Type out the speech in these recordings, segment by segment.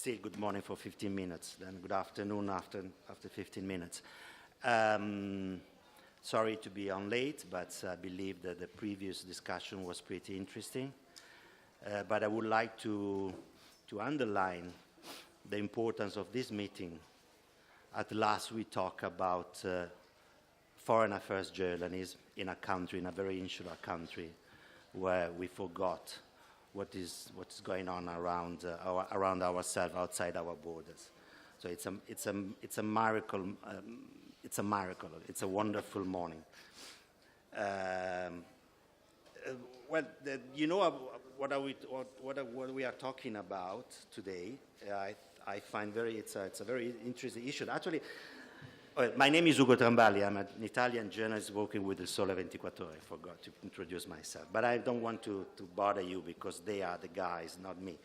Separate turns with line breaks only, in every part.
still good morning for 15 minutes, then good afternoon after 15 minutes. Sorry to be on late, but I believe that the previous discussion was pretty interesting. But I would like to underline the importance of this meeting. At last, we talk about foreign affairs journalism in a country, in a very insular country, where we forgot what is going on around ourselves, outside our borders. So it's a miracle. It's a miracle. It's a wonderful morning. What we are talking about today, I find it's a very interesting issue. Actually, my name is Ugo Trambali. I'm an Italian journalist working with Il Sole 24 Ore. I forgot to introduce myself. But I don't want to bother you because they are the guys, not me.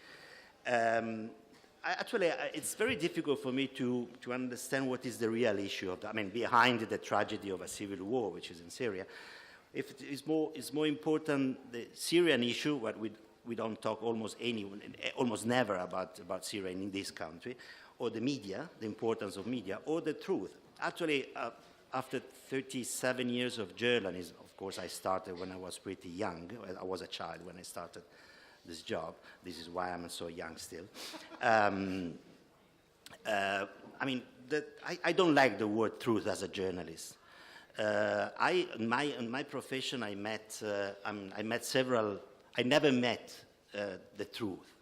It's very difficult for me to understand what is the real issue behind the tragedy of a civil war, which is in Syria. It's more important the Syrian issue, what we don't talk almost never about Syria in this country, or the media, the importance of media, or the truth. Actually, after 37 years of journalism, of course, I started when I was pretty young. I was a child when I started this job. This is why I'm so young still. I don't like the word truth as a journalist. In my profession, I never met the truth.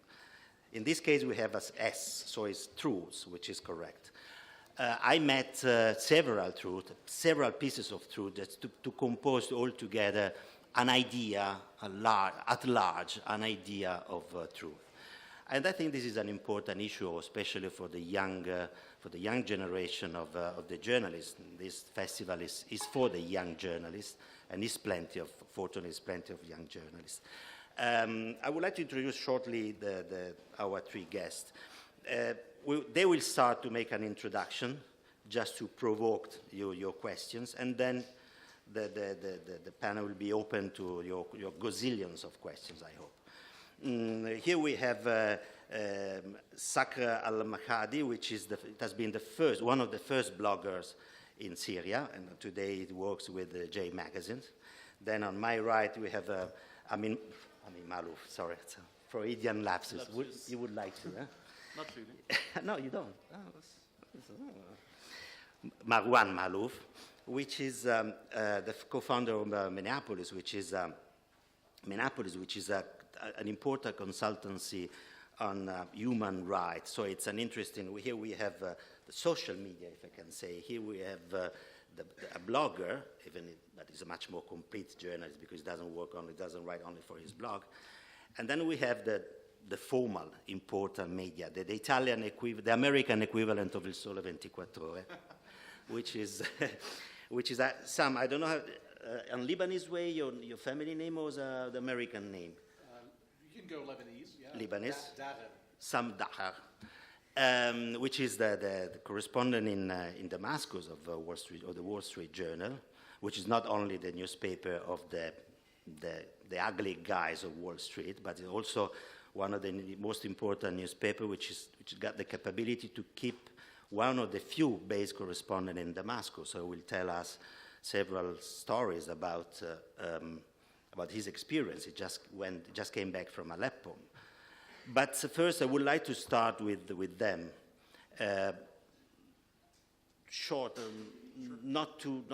In this case, we have as S, so it's truths, which is correct. I met several pieces of truth to compose all together an idea, at large, an idea of truth. And I think this is an important issue, especially for the young generation of the journalists. This festival is for the young journalists, and fortunately, is plenty of young journalists. I would like to introduce shortly our three guests. They will start to make an introduction, just to provoke your questions, and then the panel will be open to your gazillions of questions, I hope. Here we have Sakra al-Mahadi, it has been one of the first bloggers in Syria, and today it works with J Magazine. Then on my right we have Amin Malouf. Sorry, it's a Freudian lapsus. You would like to, huh?
Not really.
No, you don't. Marwan Malouf, which is the co-founder of Minneapolis, which is an important consultancy on human rights. So it's an interesting. Here we have the social media, if I can say. Here we have a blogger, but he's a much more complete journalist because he doesn't write only for his blog. And then we have the formal, important media, the American equivalent of Il Sole 24 Ore, which is Sam, I don't know how, on Lebanese way, your family name was the American name?
You can go Lebanese, yeah.
Lebanese?
Dagher.
Sam Dagher, which is the correspondent in Damascus of Wall Street, or the Wall Street Journal, which is not only the newspaper of the ugly guys of Wall Street, but it's also one of the most important newspapers, which got the capability to keep one of the few base correspondents in Damascus. So he will tell us several stories about his experience. He just came back from Aleppo. But first, I would like to start with them. Short, not too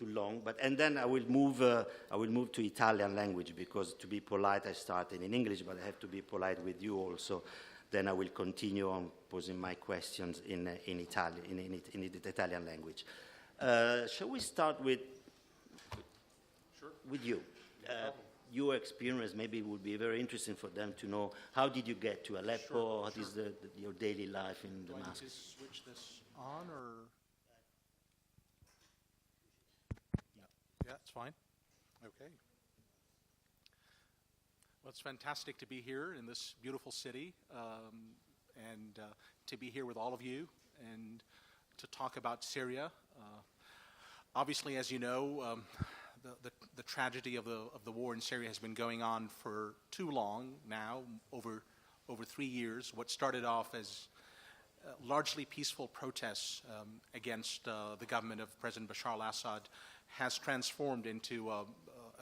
long. And then I will move to Italian language, because to be polite, I started in English, but I have to be polite with you also. Then I will continue on posing my questions in Italian, in the Italian language. Shall we start with you? Your experience maybe would be very interesting for them to know. How did you get to Aleppo? What is your daily life in Damascus?
Do I need to switch this on, or? Yeah, it's fine. Okay. Well, it's fantastic to be here in this beautiful city, and to be here with all of you and to talk about Syria. Obviously, as you know, the tragedy of the war in Syria has been going on for too long now, over over 3 years. What started off as largely peaceful protests against the government of President Bashar al-Assad has transformed into a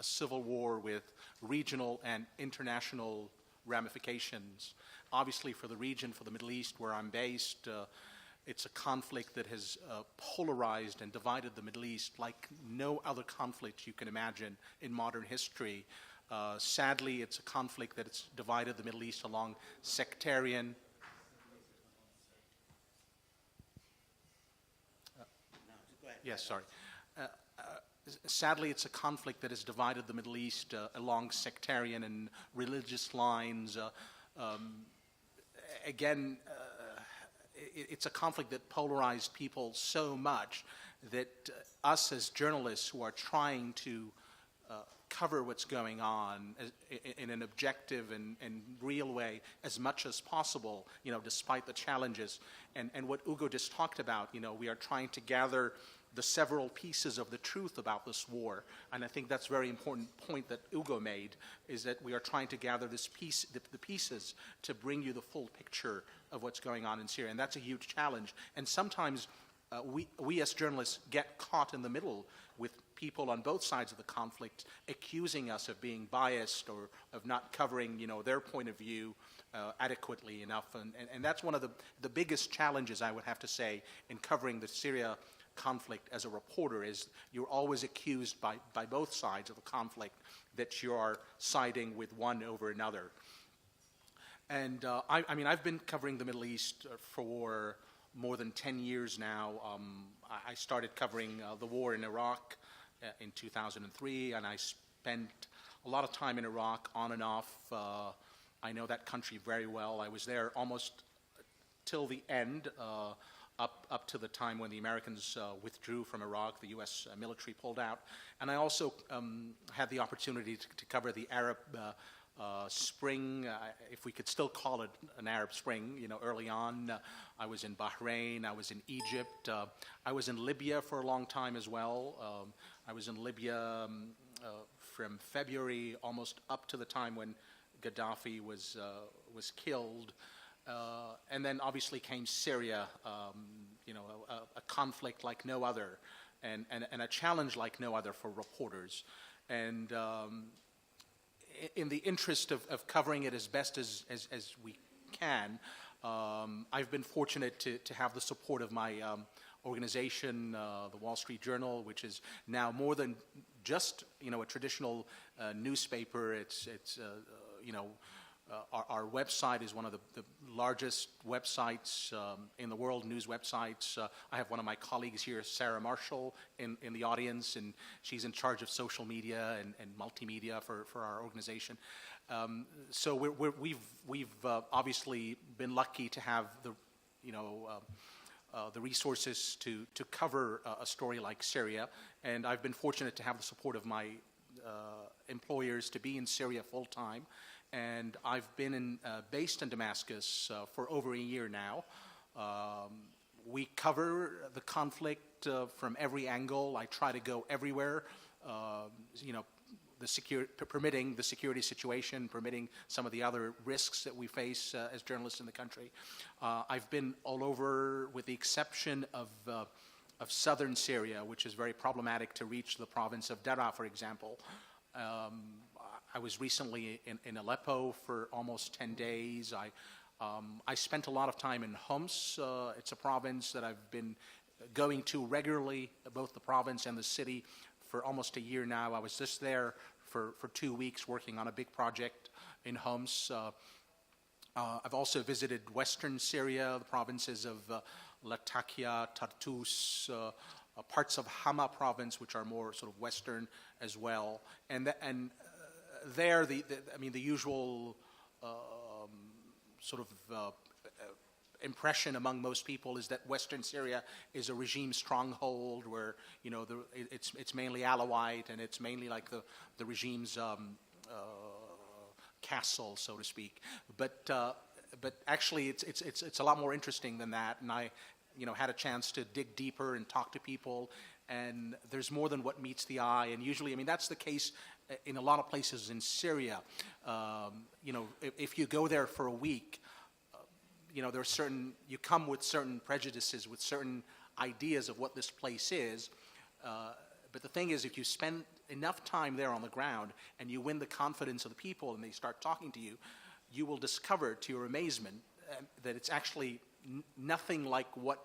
civil war with regional and international ramifications. Obviously, for the region, for the Middle East, where I'm based, it's a conflict that has polarized and divided the Middle East like no other conflict you can imagine in modern history. Sadly, it's a conflict that has divided the Middle East along sectarian. Yes, sorry. Sadly, it's a conflict that has divided the Middle East along sectarian and religious lines. Again, it's a conflict that polarized people so much that us as journalists who are trying to cover what's going on in an objective and real way as much as possible, despite the challenges. And what Ugo just talked about, we are trying to gather the several pieces of the truth about this war. And I think that's a very important point that Ugo made, is that we are trying to gather the pieces to bring you the full picture of what's going on in Syria. And that's a huge challenge. And sometimes we as journalists get caught in the middle with people on both sides of the conflict accusing us of being biased or of not covering, their point of view adequately enough. And that's one of the biggest challenges, I would have to say, in covering the Syria conflict as a reporter, is you're always accused by both sides of the conflict that you are siding with one over another. And I've been covering the Middle East for more than 10 years now. I started covering the war in Iraq in 2003, and I spent a lot of time in Iraq on and off. I know that country very well. I was there almost till the end, up to the time when the Americans withdrew from Iraq, the U.S. Military pulled out. And I also had the opportunity to cover the Arab Spring, if we could still call it an Arab Spring, early on. I was in Bahrain, I was in Egypt, I was in Libya for a long time as well. I was in Libya from February almost up to the time when Gaddafi was killed. And then obviously came Syria, a conflict like no other, and a challenge like no other for reporters. And in the interest of covering it as best as we can, I've been fortunate to have the support of my organization, the Wall Street Journal, which is now more than just a traditional newspaper. It's our website is one of the largest websites in the world, news websites. I have one of my colleagues here, Sarah Marshall, in the audience, and she's in charge of social media and multimedia for our organization. So we've obviously been lucky to have the resources to cover a story like Syria, and I've been fortunate to have the support of my employers to be in Syria full time. And I've been based in Damascus for over a year now. We cover the conflict from every angle. I try to go everywhere, permitting the security situation, permitting some of the other risks that we face as journalists in the country. I've been all over, with the exception of southern Syria, which is very problematic to reach the province of Daraa, for example. I was recently in Aleppo for almost 10 days. I spent a lot of time in Homs. It's a province that I've been going to regularly, both the province and the city, for almost a year now. I was just there for 2 weeks working on a big project in Homs. I've also visited western Syria, the provinces of Latakia, Tartus, parts of Hama province, which are more sort of western as well. And there, the usual sort of impression among most people is that Western Syria is a regime stronghold where it's mainly Alawite, and it's mainly like the regime's castle, so to speak. But actually, it's a lot more interesting than that. And I had a chance to dig deeper and talk to people. And there's more than what meets the eye. And usually, that's the case in a lot of places in Syria, you know, if you go there for a week, you know, you come with certain prejudices, with certain ideas of what this place is. But the thing is, if you spend enough time there on the ground and you win the confidence of the people and they start talking to you, you will discover, to your amazement, that it's actually nothing like what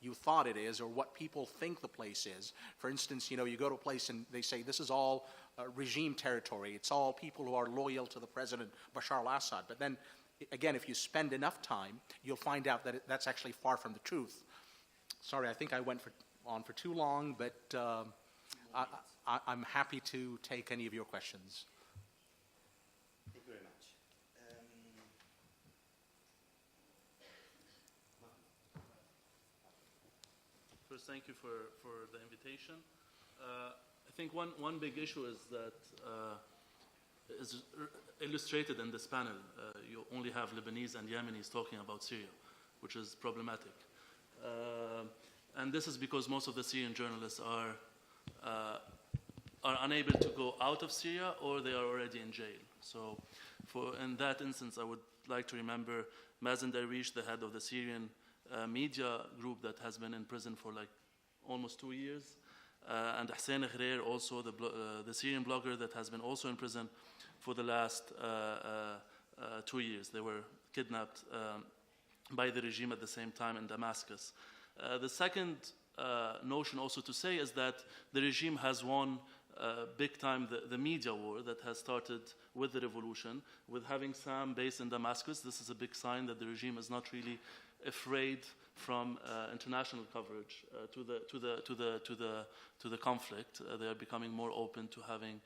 you thought it is or what people think the place is. For instance, you know, you go to a place and they say this is all regime territory. It's all people who are loyal to the president Bashar al-Assad. But then, again, if you spend enough time, you'll find out that that's actually far from the truth. Sorry, I think I went on for too long, but I'm happy to take any of your questions.
Thank you very much.
First, thank you for the invitation. I think one big issue is that is illustrated in this panel. You only have Lebanese and Yemenis talking about Syria, which is problematic. And this is because most of the Syrian journalists are unable to go out of Syria or they are already in jail. So in that instance, I would like to remember Mazen Darwish, the head of the Syrian media group that has been in prison for like almost 2 years, and Hussein Ghreir, also the Syrian blogger that has been also in prison for the last 2 years. They were kidnapped by the regime at the same time in Damascus. The second notion also to say is that the regime has won big time the media war that has started with the revolution. With having Sam based in Damascus, this is a big sign that the regime is not really afraid from international coverage to the conflict. They are becoming more open to having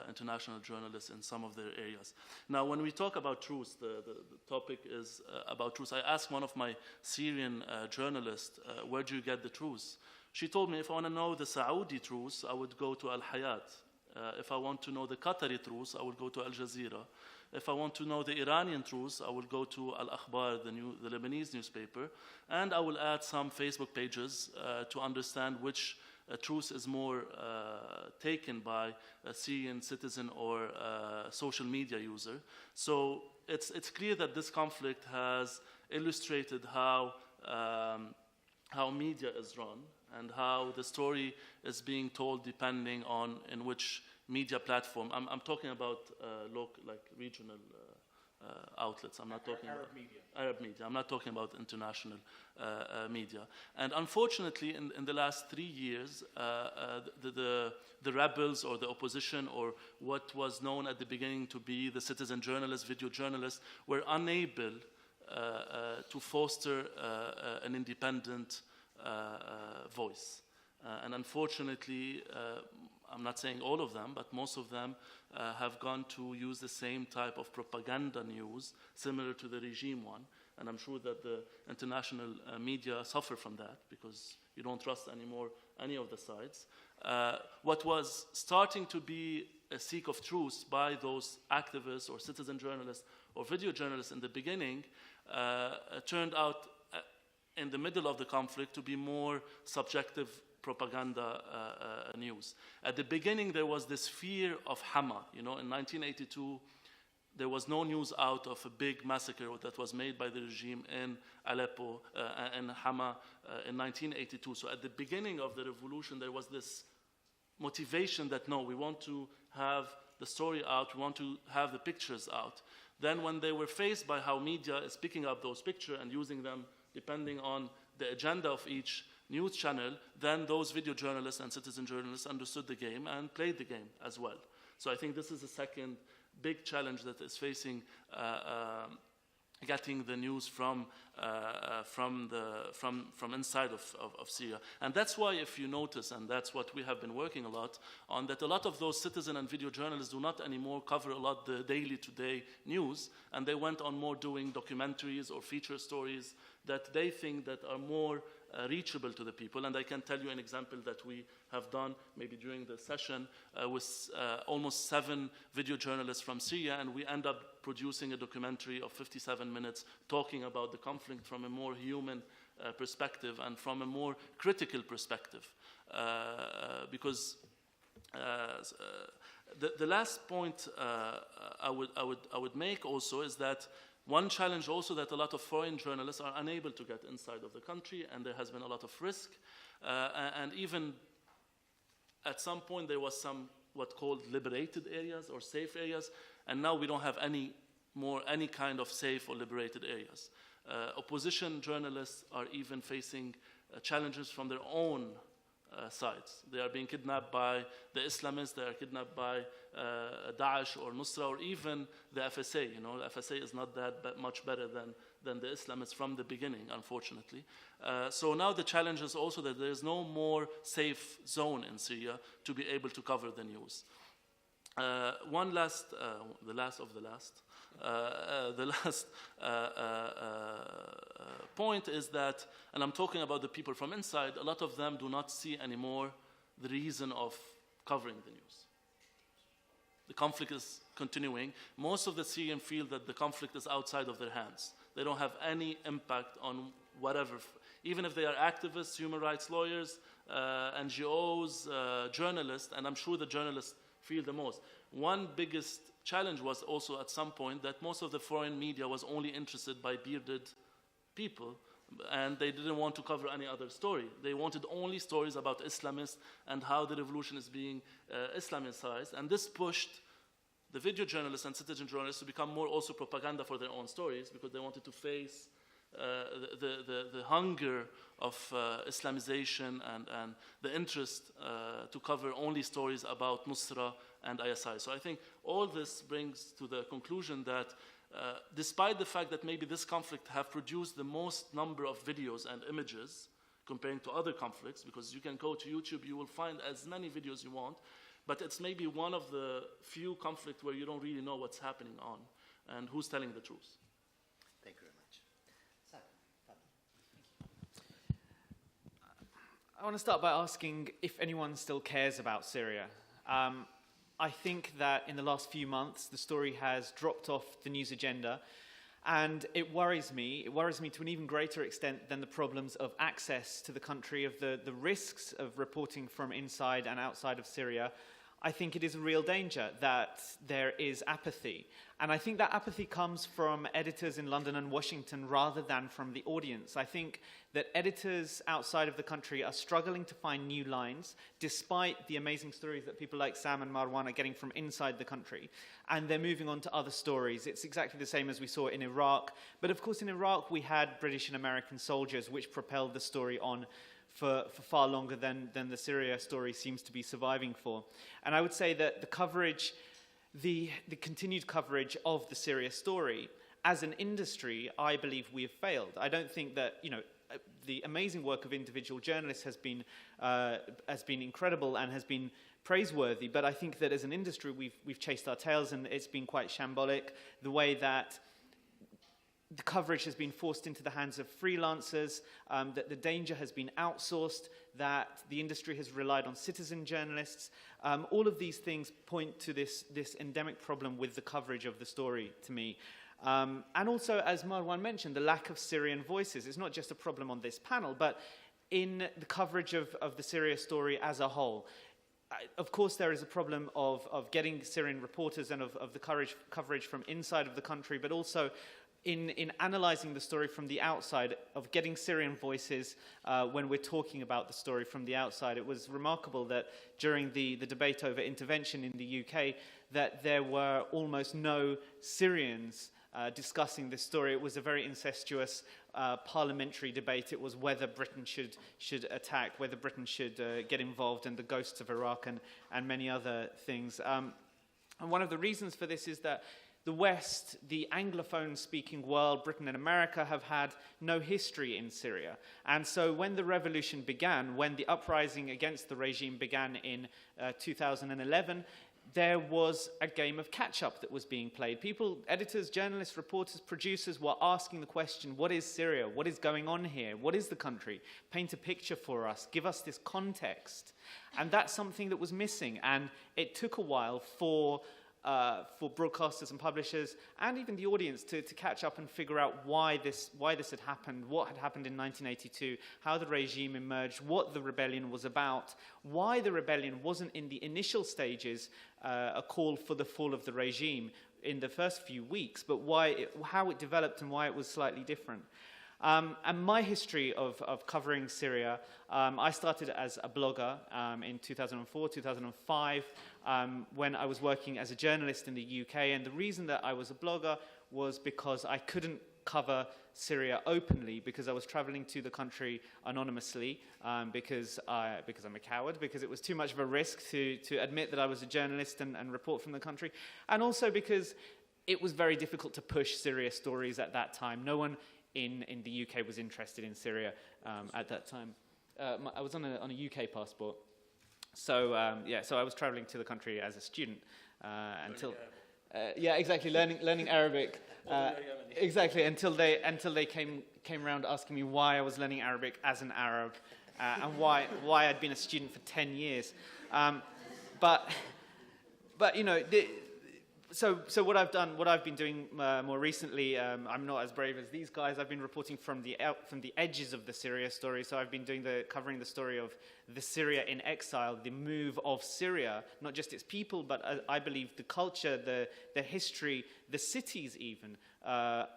international journalists in some of their areas. Now, when we talk about truth, the topic is about truth. I asked one of my Syrian journalists, where do you get the truth? She told me, if I want to know the Saudi truth, I would go to Al Hayat. If I want to know the Qatari truth, I would go to Al Jazeera. If I want to know the Iranian truth, I will go to Al Akhbar, the Lebanese newspaper, and I will add some Facebook pages to understand which truth is more taken by a Syrian citizen or social media user. So it's clear that this conflict has illustrated how media is run and how the story is being told depending on in which media platform. I'm talking about like regional outlets. I'm not talking about Arab media. I'm not talking about international media. And unfortunately, in the last 3 years, the rebels or the opposition or what was known at the beginning to be the citizen journalists, video journalists, were unable to foster an independent voice. And unfortunately, I'm not saying all of them, but most of them have gone to use the same type of propaganda news, similar to the regime one. And I'm sure that the international media suffer from that because you don't trust anymore any of the sides. What was starting to be a seek of truth by those activists or citizen journalists or video journalists in the beginning turned out in the middle of the conflict to be more subjective propaganda news. At the beginning, there was this fear of Hama. You know, in 1982, there was no news out of a big massacre that was made by the regime in Aleppo and Hama in 1982. So at the beginning of the revolution, there was this motivation that, no, we want to have the story out, we want to have the pictures out. Then when they were faced by how media is picking up those pictures and using them depending on the agenda of each news channel, then those video journalists and citizen journalists understood the game and played the game as well. So I think this is the second big challenge that is facing getting the news from inside of Syria. And that's why, if you notice, and that's what we have been working a lot on, that a lot of those citizen and video journalists do not anymore cover a lot the daily today news, and they went on more doing documentaries or feature stories that they think that are more reachable to the people. And I can tell you an example that we have done maybe during the session with almost 7 video journalists from Syria, and we end up producing a documentary of 57 minutes talking about the conflict from a more human perspective and from a more critical perspective. Because The last point I would make also is that one challenge also that a lot of foreign journalists are unable to get inside of the country, and there has been a lot of risk. And even at some point there was some what called liberated areas or safe areas, and now we don't have any kind of safe or liberated areas. Opposition journalists are even facing challenges from their own sides. They are being kidnapped by the Islamists, they are kidnapped by Daesh or Nusra, or even the FSA. You know, the FSA is not that much better than the Islamists from the beginning, unfortunately. So now the challenge is also that there is no more safe zone in Syria to be able to cover the news. One last, the last of the last, the last point is that, and I'm talking about the people from inside, a lot of them do not see anymore the reason of covering the news. The conflict is continuing. Most of the Syrians feel that the conflict is outside of their hands. They don't have any impact on whatever, even if they are activists, human rights lawyers, NGOs, journalists, and I'm sure the journalists feel the most. One biggest challenge was also at some point that most of the foreign media was only interested by bearded people, and they didn't want to cover any other story. They wanted only stories about Islamists and how the revolution is being Islamicized, and this pushed the video journalists and citizen journalists to become more also propaganda for their own stories, because they wanted to face the hunger of Islamization and the interest to cover only stories about Nusra and ISI. So I think all this brings to the conclusion that despite the fact that maybe this conflict have produced the most number of videos and images comparing to other conflicts, because you can go to YouTube, you will find as many videos you want, but it's maybe one of the few conflicts where you don't really know what's happening on and who's telling the truth.
Thank you very much.
I want to start by asking if anyone still cares about Syria. I think that in the last few months, the story has dropped off the news agenda, and it worries me. It worries me to an even greater extent than the problems of access to the country, of the risks of reporting from inside and outside of Syria. I think it is a real danger that there is apathy. And I think that apathy comes from editors in London and Washington rather than from the audience. I think that editors outside of the country are struggling to find new lines, despite the amazing stories that people like Sam and Marwan are getting from inside the country. And they're moving on to other stories. It's exactly the same as we saw in Iraq. But of course, in Iraq, we had British and American soldiers, which propelled the story on for far longer than the Syria story seems to be surviving for. And I would say that the coverage, the continued coverage of the Syria story, as an industry, I believe we have failed. I don't think that, you know, the amazing work of individual journalists has been incredible and has been praiseworthy, but I think that as an industry we've chased our tails, and it's been quite shambolic, the way that the coverage has been forced into the hands of freelancers, that the danger has been outsourced, that the industry has relied on citizen journalists. All of these things point to this endemic problem with the coverage of the story to me. And also, as Marwan mentioned, the lack of Syrian voices. It's not just a problem on this panel, but in the coverage of the Syria story as a whole. Of course, there is a problem of getting Syrian reporters and of the coverage from inside of the country, but also in analyzing the story from the outside, of getting Syrian voices when we're talking about the story from the outside. It was remarkable that during the debate over intervention in the UK, that there were almost no Syrians discussing this story. It was a very incestuous parliamentary debate. It was whether Britain should attack, whether Britain should get involved, and the ghosts of Iraq and many other things. And one of the reasons for this is that the West, the Anglophone-speaking world, Britain and America, have had no history in Syria. And so when the revolution began, when the uprising against the regime began in 2011, there was a game of catch-up that was being played. People, editors, journalists, reporters, producers were asking the question, what is Syria? What is going on here? What is the country? Paint a picture for us. Give us this context. And that's something that was missing. And it took a while for for broadcasters and publishers, and even the audience, to catch up and figure out why this had happened, what had happened in 1982, how the regime emerged, what the rebellion was about, why the rebellion wasn't in the initial stages a call for the fall of the regime in the first few weeks, but how it developed and why it was slightly different. And my history of covering Syria, I started as a blogger in 2004, 2005, when I was working as a journalist in the UK. And the reason that I was a blogger was because I couldn't cover Syria openly, because I was traveling to the country anonymously, because I'm a coward, because it was too much of a risk to admit that I was a journalist and report from the country, and also because it was very difficult to push Syria stories at that time. No one in the UK was interested in Syria at that time. I was on a UK passport. So so I was traveling to the country as a student until exactly, learning Arabic. Exactly, until they came around asking me why I was learning Arabic as an Arab, and why I'd been a student for 10 years. But you know, so what I've been doing more recently, I'm not as brave as these guys. I've been reporting from the edges of the Syria story. So I've been covering the story of the Syria in exile, the move of Syria, not just its people, but I believe the culture, the history, the cities even,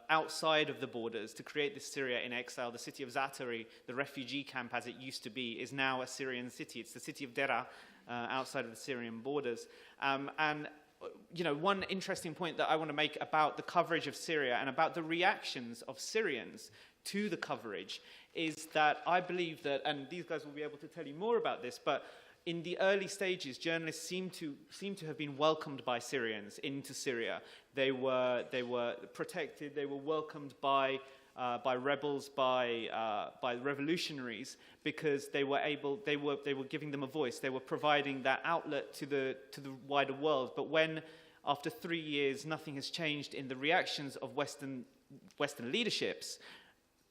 outside of the borders, to create this Syria in exile. The city of Zaatari, the refugee camp as it used to be, is now a Syrian city. It's the city of Deraa, outside of the Syrian borders. And you know, one interesting point that I want to make about the coverage of Syria and about the reactions of Syrians to the coverage is that I believe that, and these guys will be able to tell you more about this, but in the early stages, journalists seem to have been welcomed by Syrians into Syria. They were protected. They were welcomed by rebels, by revolutionaries, because they were giving them a voice. They were providing that outlet to the wider world. But when, after 3 years, nothing has changed in the reactions of Western leaderships,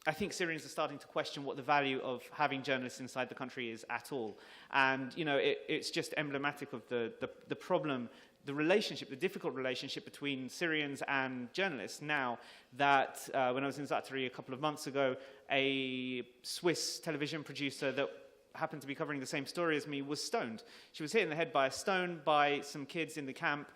I think Syrians are starting to question what the value of having journalists inside the country is at all. And you know, it's just emblematic of the problem, the difficult relationship between Syrians and journalists now that when I was in Zaatari a couple of months ago, a Swiss television producer that happened to be covering the same story as me was stoned. She was hit in the head by a stone by some kids in the camp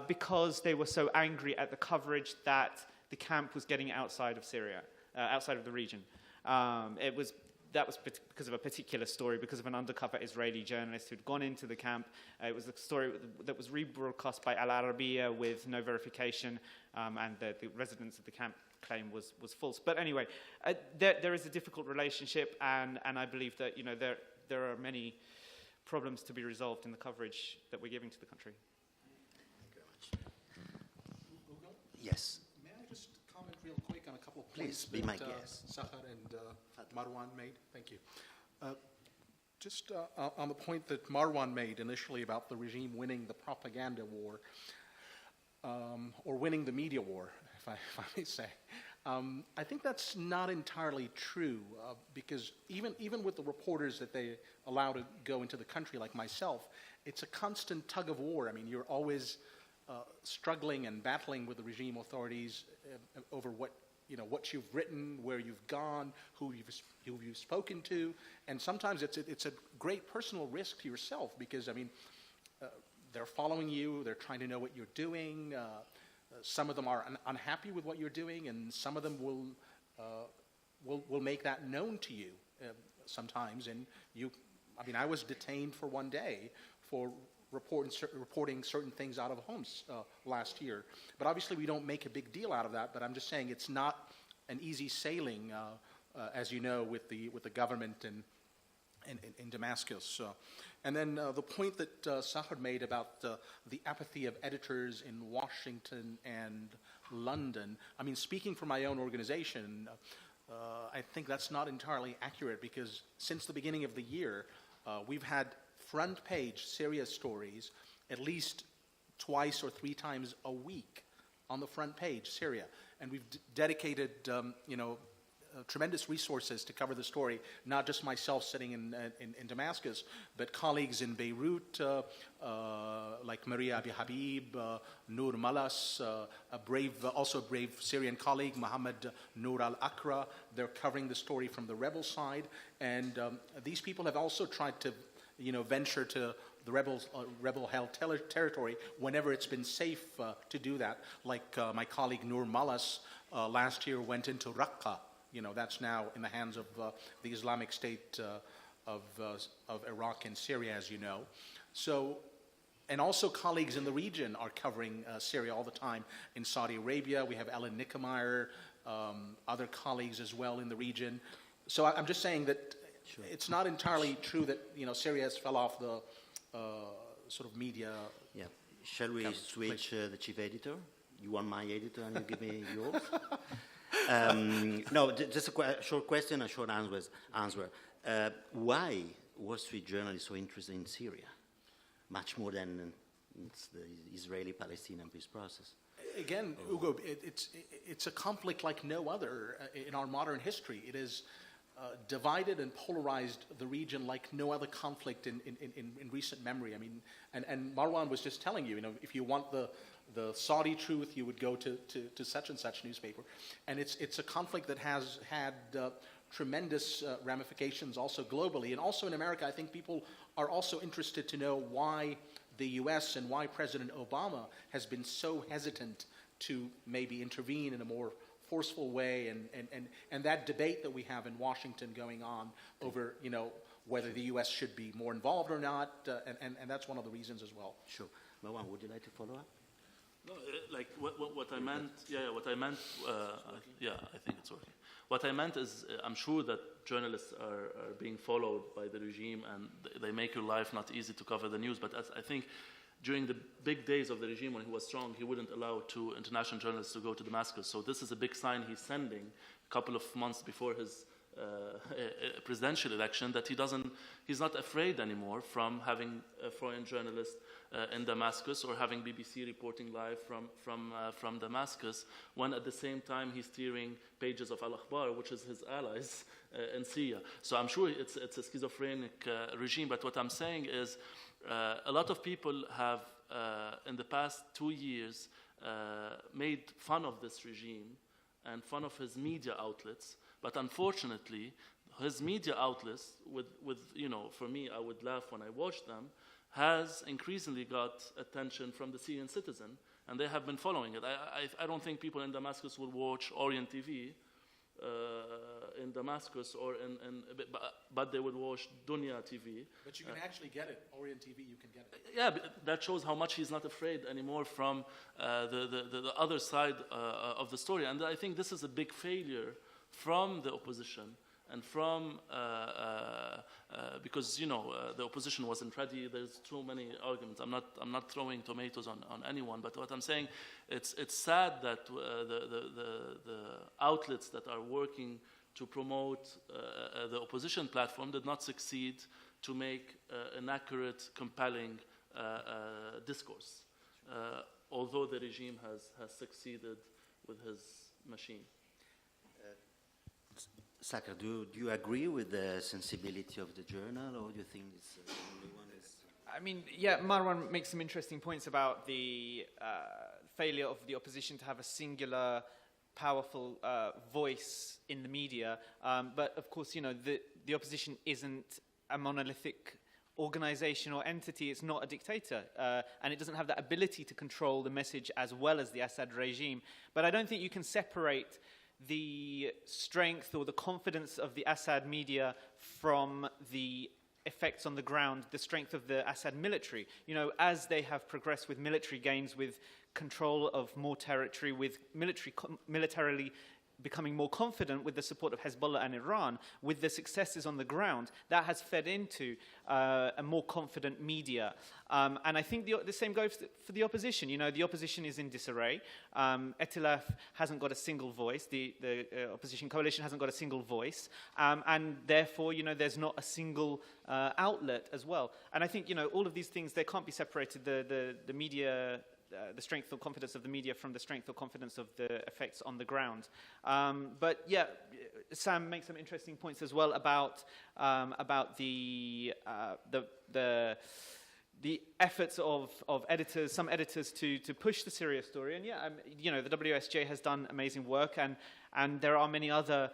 because they were so angry at the coverage that the camp was getting outside of Syria, outside of the region. That was because of a particular story, because of an undercover Israeli journalist who'd gone into the camp. It was a story that was rebroadcast by Al Arabiya with no verification, and the residents of the camp claim was false. But anyway, there is a difficult relationship, and I believe that, you know, there are many problems to be resolved in the coverage that we're giving to the country.
Thank you very much. Yes.
May I just comment real quick on a couple of
Please,
points
be
that
my guest.
Sahar and Marwan made? Thank you. Just on the point that Marwan made initially about the regime winning the propaganda war, or winning the media war, if I may say. I think that's not entirely true, because even with the reporters that they allow to go into the country, like myself, it's a constant tug of war. I mean, you're always struggling and battling with the regime authorities over what you've written, where you've gone, who you've spoken to, and sometimes it's a great personal risk to yourself, because I mean, they're following you, they're trying to know what you're doing. Some of them are unhappy with what you're doing, and some of them will make that known to you sometimes. And I was detained for 1 day for reporting certain things out of Homs last year. But obviously we don't make a big deal out of that, but I'm just saying it's not an easy sailing, as you know, with the government in Damascus. And then the point that Sahar made about the apathy of editors in Washington and London, I mean, speaking for my own organization, I think that's not entirely accurate, because since the beginning of the year, we've had front page Syria stories at least twice or 3 times a week on the front page, Syria. And we've dedicated tremendous resources to cover the story, not just myself sitting in Damascus, but colleagues in Beirut, like Maria Abi Habib, Noor Malas, also a brave Syrian colleague, Mohammed Noor al-Akra. They're covering the story from the rebel side. And these people have also tried to, venture to the rebel-held territory whenever it's been safe to do that. Like my colleague Noor Malas last year went into Raqqa. That's now in the hands of the Islamic State of Iraq and Syria, as you know. So, and also colleagues in the region are covering Syria all the time. In Saudi Arabia, we have Ellen Nickemeyer, other colleagues as well in the region. So I'm just saying that it's not entirely true that Syria has fell off the sort of media.
Yeah. Shall we switch the chief editor? You want my editor and you give me yours? No, just a short question, a short answer. Why Wall Street Journal is so interested in Syria, much more than the Israeli-Palestinian peace process?
Again, Ugo, it's a conflict like no other in our modern history. It is divided and polarized the region like no other conflict in recent memory. I mean, and Marwan was just telling you, if you want the Saudi truth, you would go to such and such newspaper. And it's a conflict that has had tremendous ramifications also globally. And also in America, I think people are also interested to know why the U.S. and why President Obama has been so hesitant to maybe intervene in a more forceful way, and that debate that we have in Washington going on over, whether the U.S. should be more involved or not, and that's one of the reasons as well.
Sure. Marwan, would you like to follow up?
No, like what I meant, what I meant, I think it's working. What I meant is, I'm sure that journalists are being followed by the regime, and they make your life not easy to cover the news. But I think during the big days of the regime, when he was strong, he wouldn't allow two international journalists to go to Damascus. So this is a big sign he's sending a couple of months before his presidential election, that he's not afraid anymore from having a foreign journalist in Damascus, or having BBC reporting live from Damascus, when at the same time he's steering pages of Al-Akhbar, which is his allies in Syria. So I'm sure it's a schizophrenic regime, but what I'm saying is a lot of people have, in the past 2 years, made fun of this regime and fun of his media outlets. But unfortunately, his media outlets, with for me, I would laugh when I watch them, has increasingly got attention from the Syrian citizen, and they have been following it. I don't think people in Damascus will watch Orient TV in Damascus, but they would watch Dunya TV.
But you can actually get it. Orient TV, you can get it.
Yeah, that shows how much he's not afraid anymore from the other side of the story. And I think this is a big failure from the opposition, and from because the opposition wasn't ready. There's too many arguments. I'm not throwing tomatoes on anyone, but what I'm saying, it's sad that the outlets that are working to promote the opposition platform did not succeed to make an accurate, compelling discourse, although the regime has succeeded with his machine.
Sakar, do you agree with the sensibility of the journal, or do you think it's the only one is...
I mean, yeah, Marwan makes some interesting points about the failure of the opposition to have a singular, powerful voice in the media. But of course, the opposition isn't a monolithic organization or entity. It's not a dictator, and it doesn't have that ability to control the message as well as the Assad regime. But I don't think you can separate the strength or the confidence of the Assad media from the effects on the ground, the strength of the Assad military. As they have progressed with military gains, with control of more territory, with militarily becoming more confident with the support of Hezbollah and Iran, with the successes on the ground, that has fed into a more confident media. And I think the same goes for the opposition. The opposition is in disarray. Etilaf hasn't got a single voice. The opposition coalition hasn't got a single voice. And therefore, there's not a single outlet as well. And I think, all of these things, they can't be separated. The media... the strength or confidence of the media from the strength or confidence of the effects on the ground. But yeah, Sam makes some interesting points as well about the efforts of editors, some editors to push the Syria story. And yeah, you know, the WSJ has done amazing work, and there are many other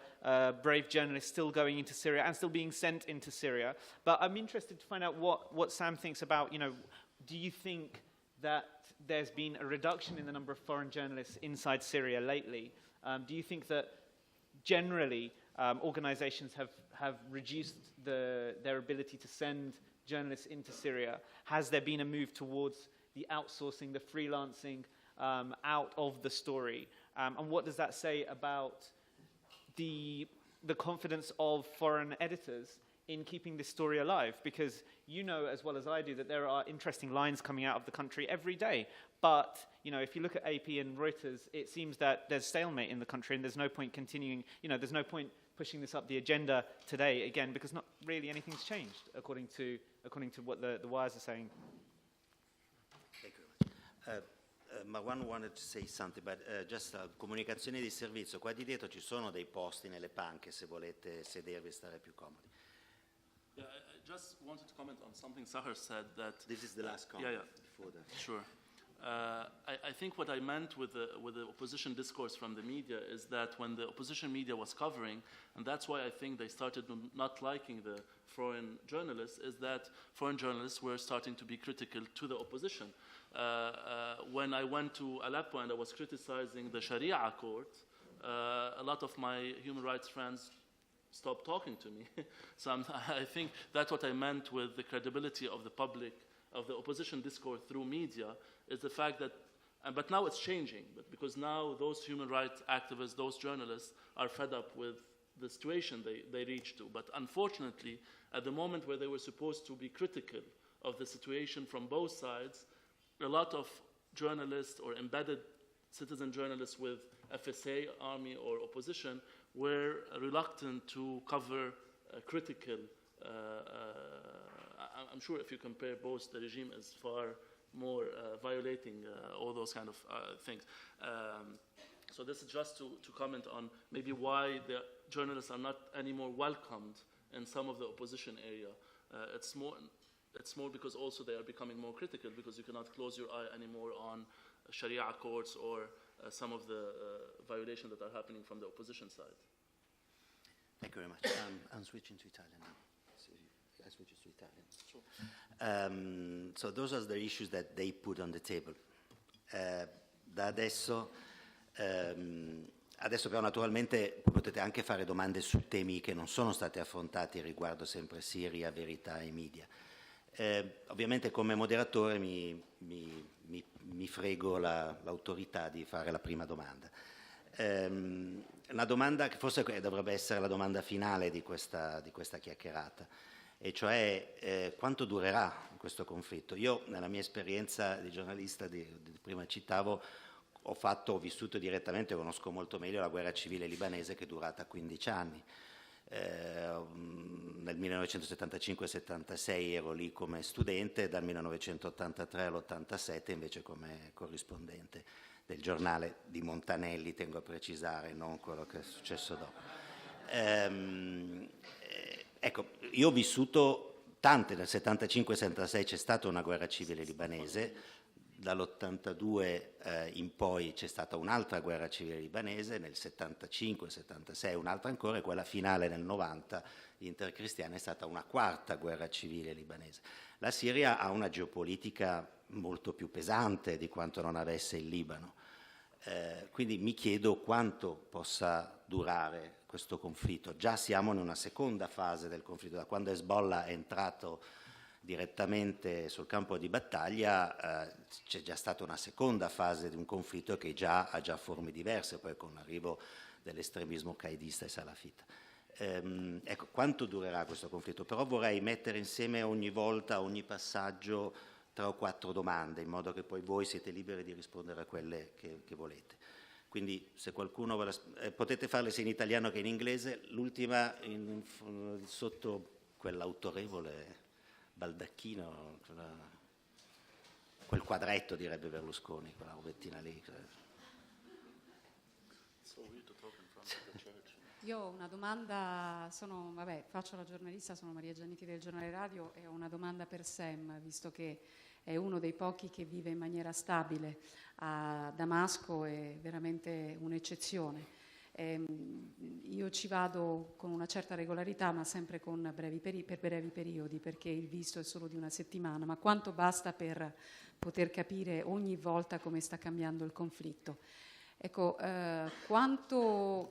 brave journalists still going into Syria and still being sent into Syria. But I'm interested to find out what Sam thinks about, you know, do you think that there's been a reduction in the number of foreign journalists inside Syria lately? Do you think that generally organizations have reduced their ability to send journalists into Syria? Has there been a move towards the outsourcing, the freelancing out of the story? And what does that say about the confidence of foreign editors in keeping this story alive? Because you know as well as I do that there are interesting lines coming out of the country every day. But, you know, if you look at AP and Reuters, it seems that there's stalemate in the country and there's no point continuing, you know, there's no point pushing this up the agenda today again, because not really anything's changed according to what the wires are saying.
Thank you. Marwan wanted to say something, but just comunicazione di servizio. Qua di dietro ci sono dei posti nelle panche se volete sedervi e stare più comodi.
Yeah, I just wanted to comment on something Sahar said that...
This is the last comment.
Yeah.
Before that.
Sure. I think what I meant with the opposition discourse from the media is that when the opposition media was covering, and that's why I think they started not liking the foreign journalists, is that foreign journalists were starting to be critical to the opposition. When I went to Aleppo and I was criticizing the Sharia court, a lot of my human rights friends stopped talking to me. So I think that's what I meant with the credibility of the public, of the opposition discourse through media, is the fact that, but now it's changing, because now those human rights activists, those journalists are fed up with the situation they reached to. But unfortunately, at the moment where they were supposed to be critical of the situation from both sides, a lot of journalists or embedded citizen journalists with FSA, army, or opposition were reluctant to cover critical. I'm sure if you compare both, the regime is far more violating all those kind of things. So this is just to comment on maybe why the journalists are not anymore welcomed in some of the opposition area. It's more because also they are becoming more critical, because you cannot close your eye anymore on Sharia courts or some of the violations that are happening from the opposition side.
Thank you very much. I'm switching to Italian now. So I switch to Italian. Sure. So those are the issues that they put on the table. Da adesso però naturalmente potete anche fare domande su temi che non sono stati affrontati riguardo sempre Siria, verità e media. Ovviamente come moderatore mi frego l'autorità di fare la prima domanda. Una domanda che forse dovrebbe essere la domanda finale di questa chiacchierata, e cioè quanto durerà questo conflitto. Io nella mia esperienza di giornalista, prima citavo, ho vissuto direttamente, conosco molto meglio la guerra civile libanese, che è durata 15 anni. Nel 1975-76 ero lì come studente, dal 1983 all'87 invece come corrispondente del giornale di Montanelli, tengo a precisare, non quello che è successo dopo. Ecco, io ho vissuto tante, nel 75-76 c'è stata una guerra civile libanese, dall'82 in poi c'è stata un'altra guerra civile libanese, nel 75-76 un'altra ancora, e quella finale nel 90, intercristiana, è stata una quarta guerra civile libanese. La Siria ha una geopolitica molto più pesante di quanto non avesse il Libano, quindi mi chiedo quanto possa durare questo conflitto. Già siamo in una seconda fase del conflitto, da quando Hezbollah è entrato direttamente sul campo di battaglia c'è già stata una seconda fase di un conflitto che ha già forme diverse, poi con l'arrivo dell'estremismo qaedista e salafita. Ecco, quanto durerà questo conflitto? Però vorrei mettere insieme ogni volta, ogni passaggio, 3 o 4 domande, in modo che poi voi siete liberi di rispondere a quelle che volete. Quindi se qualcuno potete farle sia in italiano che in inglese. L'ultima sotto quell'autorevole baldacchino, quel quadretto, direbbe Berlusconi, quella rovettina lì.
Io ho una domanda, faccio la giornalista, sono Maria Giannitti del Giornale Radio e ho una domanda per Sam, visto che è uno dei pochi che vive in maniera stabile a Damasco, è veramente un'eccezione. Io ci vado con una certa regolarità, ma sempre con per brevi periodi, perché il visto è solo di una settimana, ma quanto basta per poter capire ogni volta come sta cambiando il conflitto. Ecco,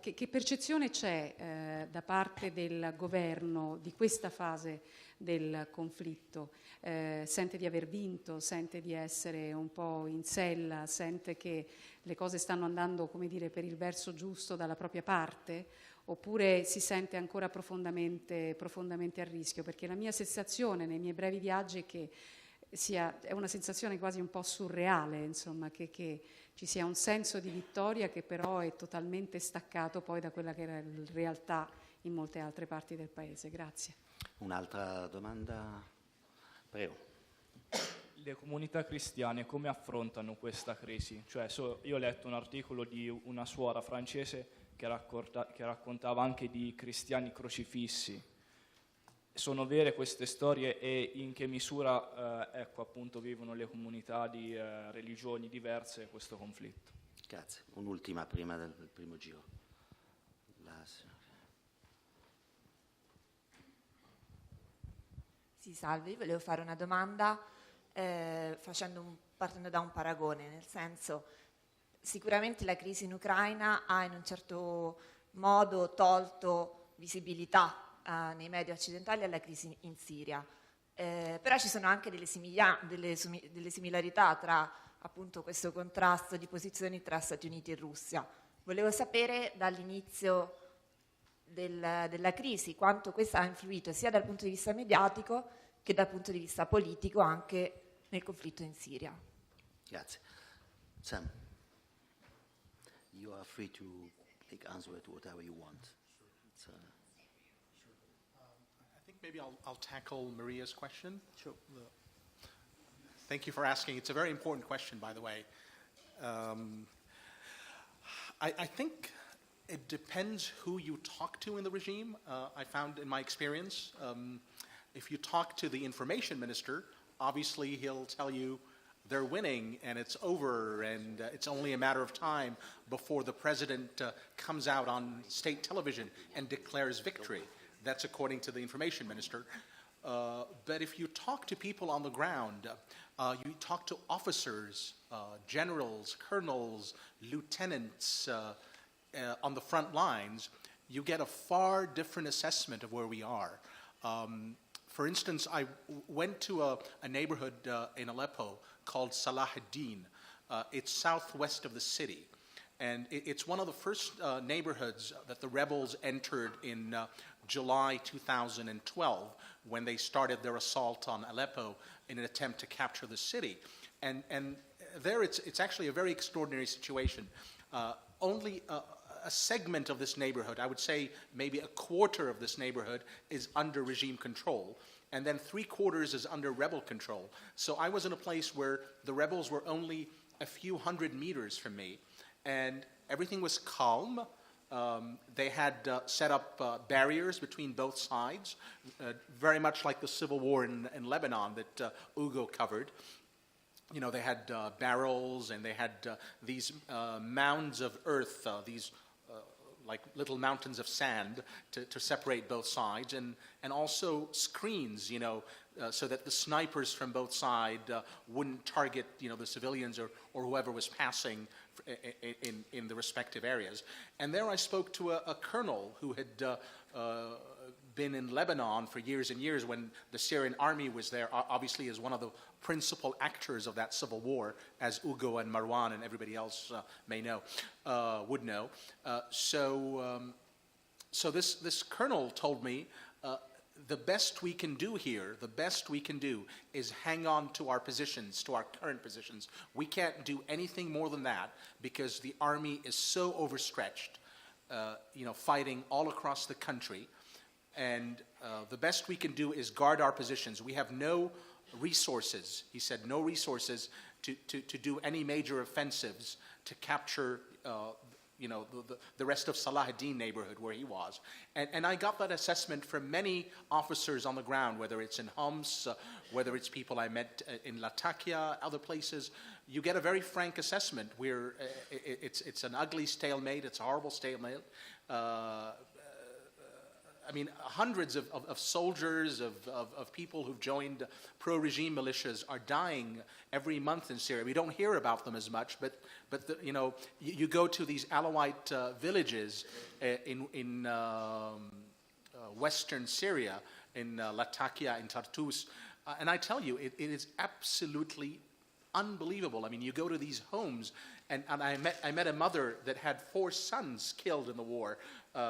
che percezione c'è da parte del governo di questa fase del conflitto? Sente di aver vinto, sente di essere un po' in sella, sente che le cose stanno andando, come dire, per il verso giusto dalla propria parte? Oppure si sente ancora profondamente a rischio? Perché la mia sensazione nei miei brevi viaggi è che è una sensazione quasi un po' surreale, insomma, che ci sia un senso di vittoria che però è totalmente staccato poi da quella che era la realtà in molte altre parti del paese. Grazie.
Un'altra domanda? Prego.
Le comunità cristiane come affrontano questa crisi? Cioè, io ho letto un articolo di una suora francese che raccontava anche di cristiani crocifissi. Sono vere queste storie e in che misura appunto vivono le comunità di religioni diverse questo conflitto?
Grazie. Un'ultima prima del primo giro.
Sì, salve, io volevo fare una domanda partendo da un paragone, nel senso, sicuramente la crisi in Ucraina ha in un certo modo tolto visibilità nei media occidentali alla crisi in Siria, però ci sono anche delle similarità tra appunto questo contrasto di posizioni tra Stati Uniti e Russia. Volevo sapere dall'inizio della crisi quanto questa ha influito sia dal punto di vista mediatico che dal punto di vista politico anche nel conflitto in Siria.
Grazie. Sam, you are free to answer it whatever you want.
I think maybe I'll tackle Maria's question.
Sure.
Thank you for asking. It's a very important question, by the way. I think it depends who you talk to in the regime. I found in my experience, if you talk to the information minister, obviously he'll tell you they're winning and it's over and it's only a matter of time before the president comes out on state television and declares victory. That's according to the information minister. But if you talk to people on the ground, you talk to officers, generals, colonels, lieutenants on the front lines, you get a far different assessment of where we are. For instance, I went to a neighborhood in Aleppo called Salah ad-Din. It's southwest of the city. And it's one of the first neighborhoods that the rebels entered in July 2012 when they started their assault on Aleppo in an attempt to capture the city. And there it's actually a very extraordinary situation. Only a segment of this neighborhood, I would say maybe a quarter of this neighborhood, is under regime control. And then 3/4 is under rebel control. So I was in a place where the rebels were only a few hundred meters from me. And everything was calm. They had set up barriers between both sides, very much like the civil war in Lebanon that Ugo covered. You know, they had barrels and they had these mounds of earth, these like little mountains of sand to separate both sides, and also screens, you know, so that the snipers from both sides wouldn't target, you know, the civilians or whoever was passing in the respective areas. And there I spoke to a colonel who had been in Lebanon for years and years when the Syrian army was there, obviously as one of the principal actors of that civil war, as Ugo and Marwan and everybody else would know. So this colonel told me, the best we can do here, the best we can do is hang on to our positions, to our current positions. We can't do anything more than that because the army is so overstretched, you know, fighting all across the country. And the best we can do is guard our positions. We have no resources, he said, no resources to do any major offensives to capture the rest of Salahuddin neighborhood where he was. And I got that assessment from many officers on the ground, whether it's in Homs, whether it's people I met in Latakia, other places. You get a very frank assessment where it's an ugly stalemate, it's a horrible stalemate. I mean, hundreds of soldiers, of people who've joined pro-regime militias are dying every month in Syria. We don't hear about them as much, but you go to these Alawite villages in western Syria, in Latakia, in Tartus, and I tell you, it is absolutely unbelievable. I mean, you go to these homes, and I met a mother that had 4 sons killed in the war,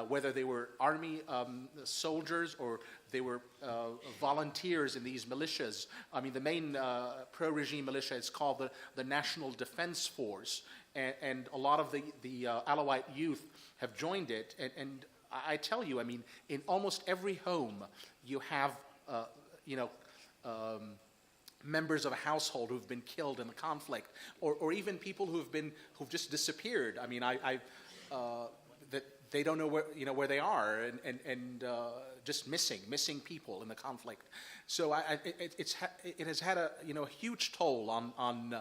whether they were army soldiers or they were volunteers in these militias. I mean, the main pro-regime militia is called the National Defense Force, and a lot of the Alawite youth have joined it. And I tell you, I mean, in almost every home, you have, members of a household who've been killed in the conflict, or even people who've just disappeared. I mean, that they don't know where they are, and just missing people in the conflict. So it has had a huge toll on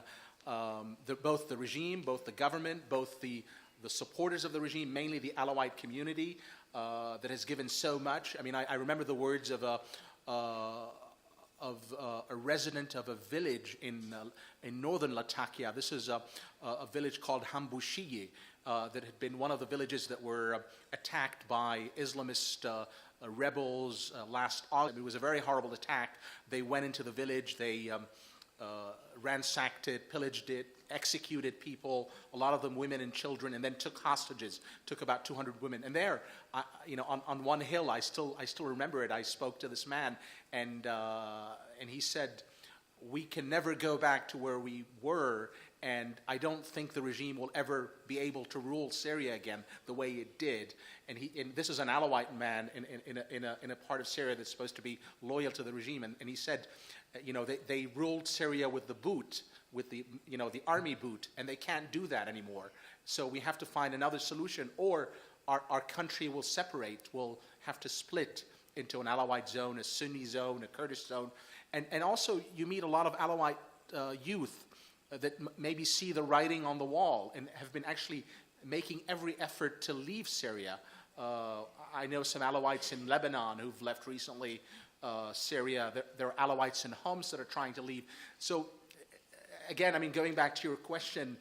both the regime, both the government, both the supporters of the regime, mainly the Alawite community that has given so much. I mean, I remember the words of a resident of a village in northern Latakia. This is a village called Hambushiye that had been one of the villages that were attacked by Islamist rebels last August. It was a very horrible attack. They went into the village, they ransacked it, pillaged it, executed people, a lot of them women and children, and then took hostages, took about 200 women. And there, on one hill, I still remember it, I spoke to this man, and he said, we can never go back to where we were, and I don't think the regime will ever be able to rule Syria again the way it did. And this is an Alawite man in a part of Syria that's supposed to be loyal to the regime, and he said, they ruled Syria with the boot, with the army boot, and they can't do that anymore. So we have to find another solution, or our country will separate. We'll have to split into an Alawite zone, a Sunni zone, a Kurdish zone, and also you meet a lot of Alawite youth that maybe see the writing on the wall and have been actually making every effort to leave Syria. I know some Alawites in Lebanon who've left recently Syria. There are Alawites in Homs that are trying to leave. So again, I mean, going back to your question,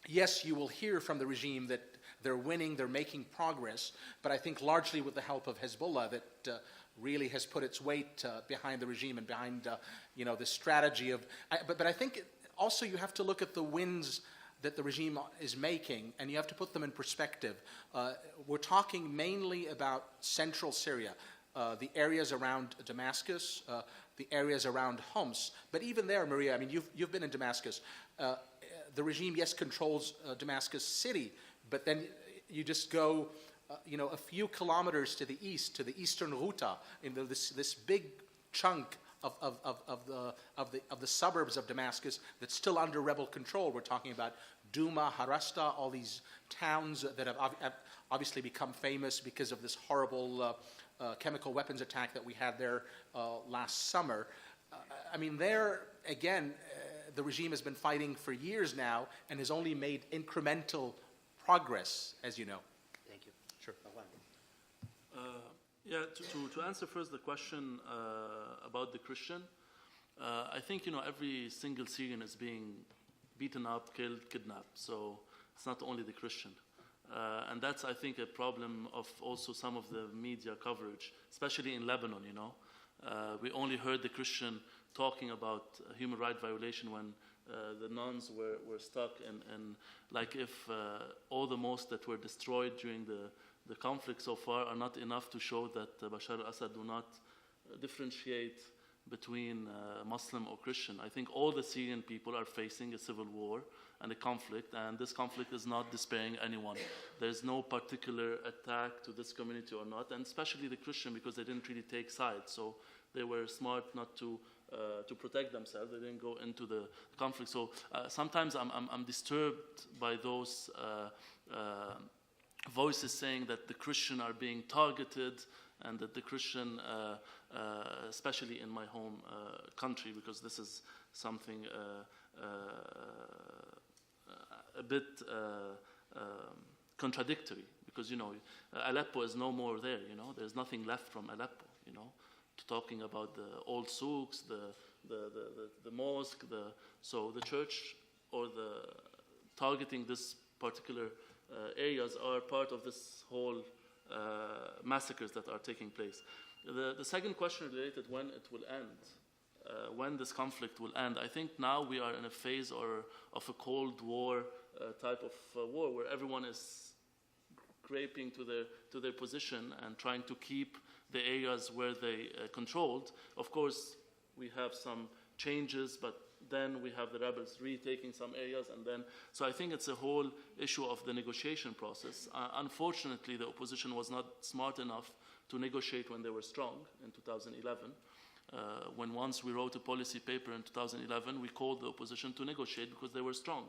yes, you will hear from the regime that they're winning, they're making progress, but I think largely with the help of Hezbollah that really has put its weight behind the regime and behind the strategy of. But I think also you have to look at the wins that the regime is making, and you have to put them in perspective. We're talking mainly about central Syria, the areas around Damascus, the areas around Homs. But even there, Maria, I mean, you've been in Damascus. The regime, yes, controls Damascus city, but then you just go, a few kilometers to the east, to the eastern Ghouta, in this big chunk of the suburbs of Damascus that's still under rebel control. We're talking about Douma, Harasta, all these towns that have obviously become famous because of this horrible chemical weapons attack that we had there last summer. I mean, there, again, the regime has been fighting for years now and has only made incremental progress, as you know.
Thank you.
Sure.
Yeah, to answer first the question about the Christian, I think, every single Syrian is being beaten up, killed, kidnapped. So it's not only the Christian. And that's, I think, a problem of also some of the media coverage, especially in Lebanon, We only heard the Christian talking about human rights violation when the nuns were stuck and like if all the mosques that were destroyed during the conflict so far are not enough to show that Bashar al-Assad do not differentiate between Muslim or Christian. I think all the Syrian people are facing a civil war, and a conflict, and this conflict is not despairing anyone. There's no particular attack to this community or not, and especially the Christian, because they didn't really take sides, so they were smart not to protect themselves. They didn't go into the conflict. So sometimes I'm disturbed by those voices saying that the Christian are being targeted, and that the Christian, especially in my home country, because this is something a bit contradictory, because, you know, Aleppo is no more there, you know, there's nothing left from Aleppo, you know, talking about the old souks, the mosque, so the church or the targeting this particular areas are part of this whole massacres that are taking place. The second question related when it will end, when this conflict will end. I think now we are in a phase of a Cold War type of war, where everyone is scraping to their position and trying to keep the areas where they controlled. Of course, we have some changes, but then we have the rebels retaking some areas, and then, so I think it's a whole issue of the negotiation process. Unfortunately, the opposition was not smart enough to negotiate when they were strong in 2011. When once we wrote a policy paper in 2011, we called the opposition to negotiate because they were strong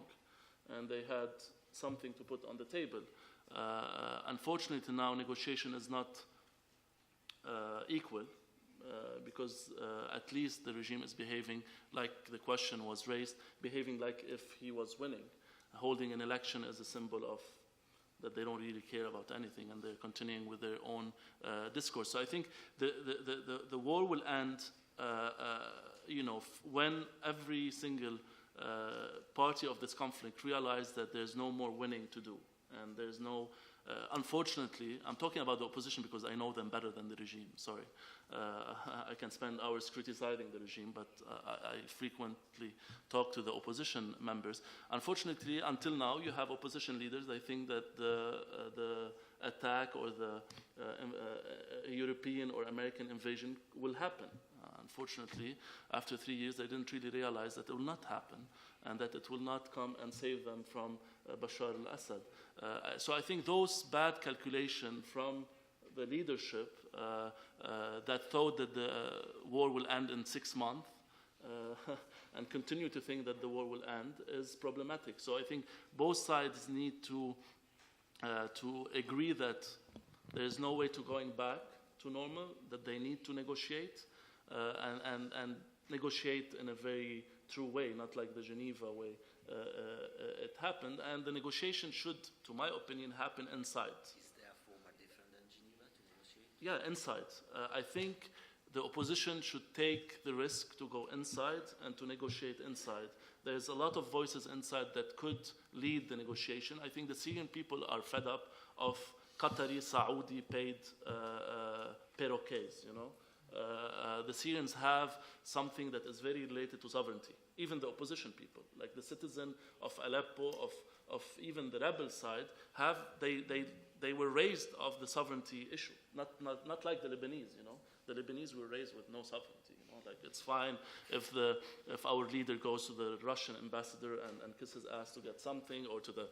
and they had something to put on the table. Unfortunately, now negotiation is not equal. Because at least the regime is behaving like the question was raised, behaving like if he was winning. Holding an election as a symbol of that they don't really care about anything, and they're continuing with their own discourse. So I think the war will end, you know, when every single party of this conflict realizes that there's no more winning to do, and there's no. Unfortunately, I'm talking about the opposition because I know them better than the regime, sorry. I can spend hours criticizing the regime, but I frequently talk to the opposition members. Unfortunately, until now, you have opposition leaders. I think that the attack or the European or American invasion will happen. Unfortunately, after 3 years, they didn't really realize that it will not happen and that it will not come and save them from Bashar al-Assad. So I think those bad calculations from the leadership that thought that the war will end in 6 months and continue to think that the war will end is problematic. So I think both sides need to agree that there is no way to going back to normal, that they need to negotiate and negotiate in a very true way, not like the Geneva way it happened. And the negotiation should, to my opinion, happen inside.
Is there a format different than Geneva to negotiate?
Yeah, inside. I think the opposition should take the risk to go inside and to negotiate inside. There's a lot of voices inside that could lead the negotiation. I think the Syrian people are fed up of Qatari, Saudi paid perroquets, you know. The Syrians have something that is very related to sovereignty. Even the opposition people, like the citizen of Aleppo, of even the rebel side, they were raised of the sovereignty issue. Not like the Lebanese, you know. The Lebanese were raised with no sovereignty, you know. Like it's fine if our leader goes to the Russian ambassador and kisses ass to get something, or to the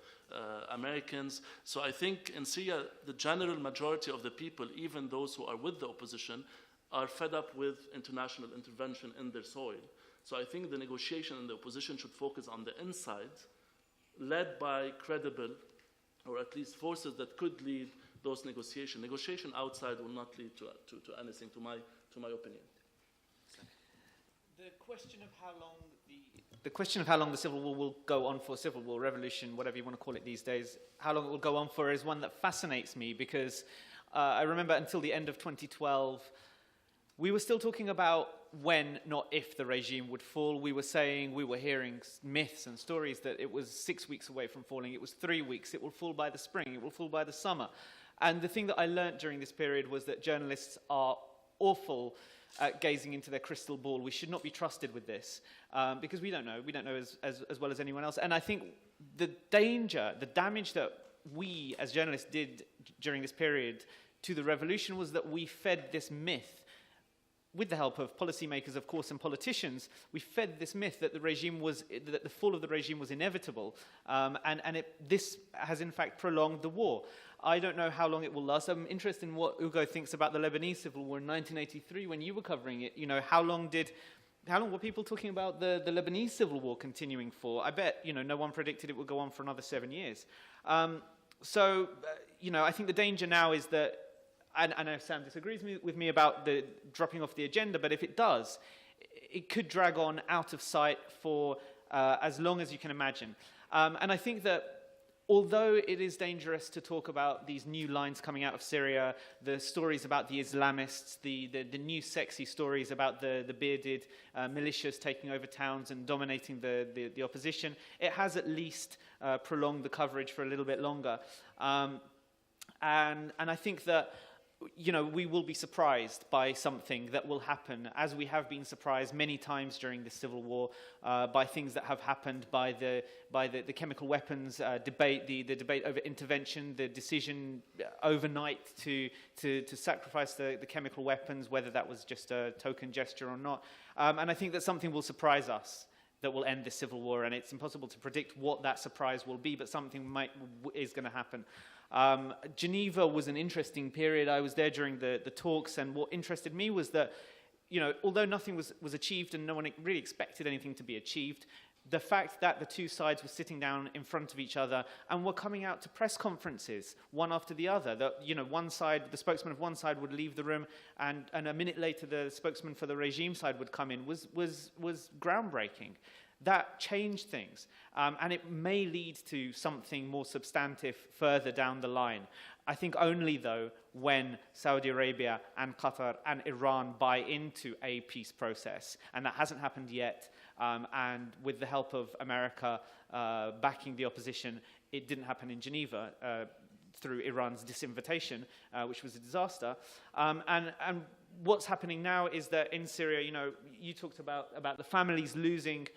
Americans. So I think in Syria, the general majority of the people, even those who are with the opposition, are fed up with international intervention in their soil. So I think the negotiation and the opposition should focus on the inside, led by credible, or at least forces that could lead those negotiations. Negotiation outside will not lead to anything, to my opinion.
The question of how long the civil war will go on for, civil war, revolution, whatever you want to call it these days, how long it will go on for is one that fascinates me, because I remember until the end of 2012, we were still talking about when, not if, the regime would fall. We were hearing myths and stories that it was 6 weeks away from falling. It was 3 weeks. It will fall by the spring. It will fall by the summer. And the thing that I learnt during this period was that journalists are awful at gazing into their crystal ball. We should not be trusted with this because we don't know. We don't know as well as anyone else. And I think the damage that we as journalists did during this period to the revolution was that we fed this myth. with the help of policymakers, of course, and politicians, we fed this myth that that the fall of the regime was inevitable, this has in fact prolonged the war. I don't know how long it will last. I'm interested in what Ugo thinks about the Lebanese civil war in 1983 when you were covering it. How long were people talking about the Lebanese civil war continuing for? I bet, no one predicted it would go on for another 7 years. I think the danger now is that, and I know Sam disagrees with me about the dropping off the agenda, but if it does, it could drag on out of sight for as long as you can imagine. And I think that although it is dangerous to talk about these new lines coming out of Syria, the stories about the Islamists, the new sexy stories about the bearded militias taking over towns and dominating the opposition, it has at least prolonged the coverage for a little bit longer. And I think that we will be surprised by something that will happen, as we have been surprised many times during the civil war by things that have happened, by the chemical weapons debate, the debate over intervention, the decision overnight to sacrifice the chemical weapons, whether that was just a token gesture or not. And I think that something will surprise us that will end this civil war, and it's impossible to predict what that surprise will be, but something is going to happen. Geneva was an interesting period. I was there during the talks, and what interested me was that, although nothing was achieved and no one really expected anything to be achieved, the fact that the two sides were sitting down in front of each other and were coming out to press conferences, one after the other, that, one side, the spokesman of one side would leave the room, and a minute later the spokesman for the regime side would come in, was groundbreaking. That changed things, and it may lead to something more substantive further down the line. I think only, though, when Saudi Arabia and Qatar and Iran buy into a peace process, and that hasn't happened yet, and with the help of America backing the opposition, it didn't happen in Geneva through Iran's disinvitation, which was a disaster. And what's happening now is that in Syria, you talked about the families losing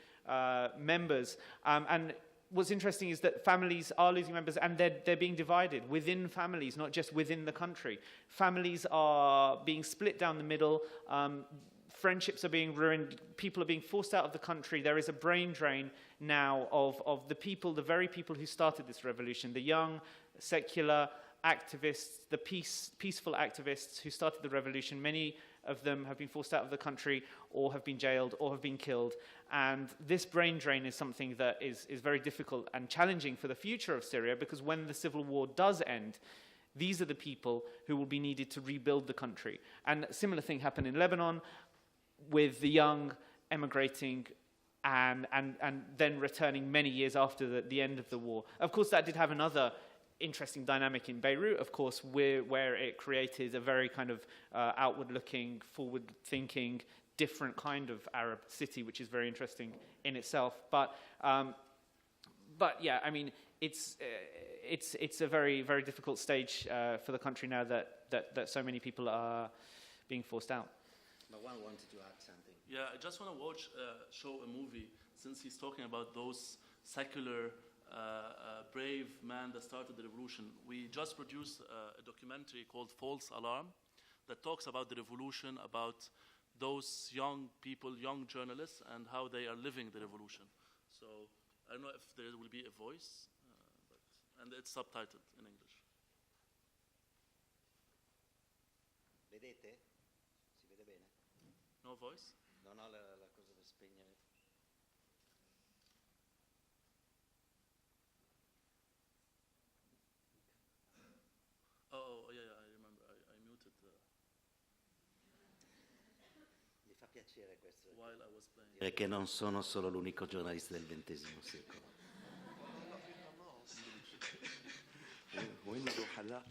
members, and what's interesting is that families are losing members, and they're being divided within families, not just within the country. Families are being split down the middle, friendships are being ruined, people are being forced out of the country. There is a brain drain now of the people, the very people who started this revolution, the young, secular activists, the peaceful activists who started the revolution. Many of them have been forced out of the country, or have been jailed, or have been killed. And this brain drain is something that is very difficult and challenging for the future of Syria, because when the civil war does end, these are the people who will be needed to rebuild the country. And a similar thing happened in Lebanon, with the young emigrating and then returning many years after the end of the war. Of course, that did have another interesting dynamic in Beirut, of course, where it created a very kind of outward-looking, forward-thinking, different kind of Arab city, which is very interesting in itself. But yeah, I mean, it's a very, very difficult stage for the country now that so many people are being forced out.
But one wanted to add something.
Yeah, I just want to show a movie, since he's talking about those secular brave man that started the revolution. We just produced a documentary called False Alarm that talks about the revolution, about those young people, young journalists, and how they are living the revolution. So I don't know if there will be a voice, and it's subtitled in English.
Vedete? Si vede bene?
No voice?
Non ho la cosa per spegnere.
Oh, yeah, I remember. I muted
Mi fa piacere questo.
while I was playing.
Dire che non sono solo l'unico giornalista del XX secolo.
وين نروح هلا؟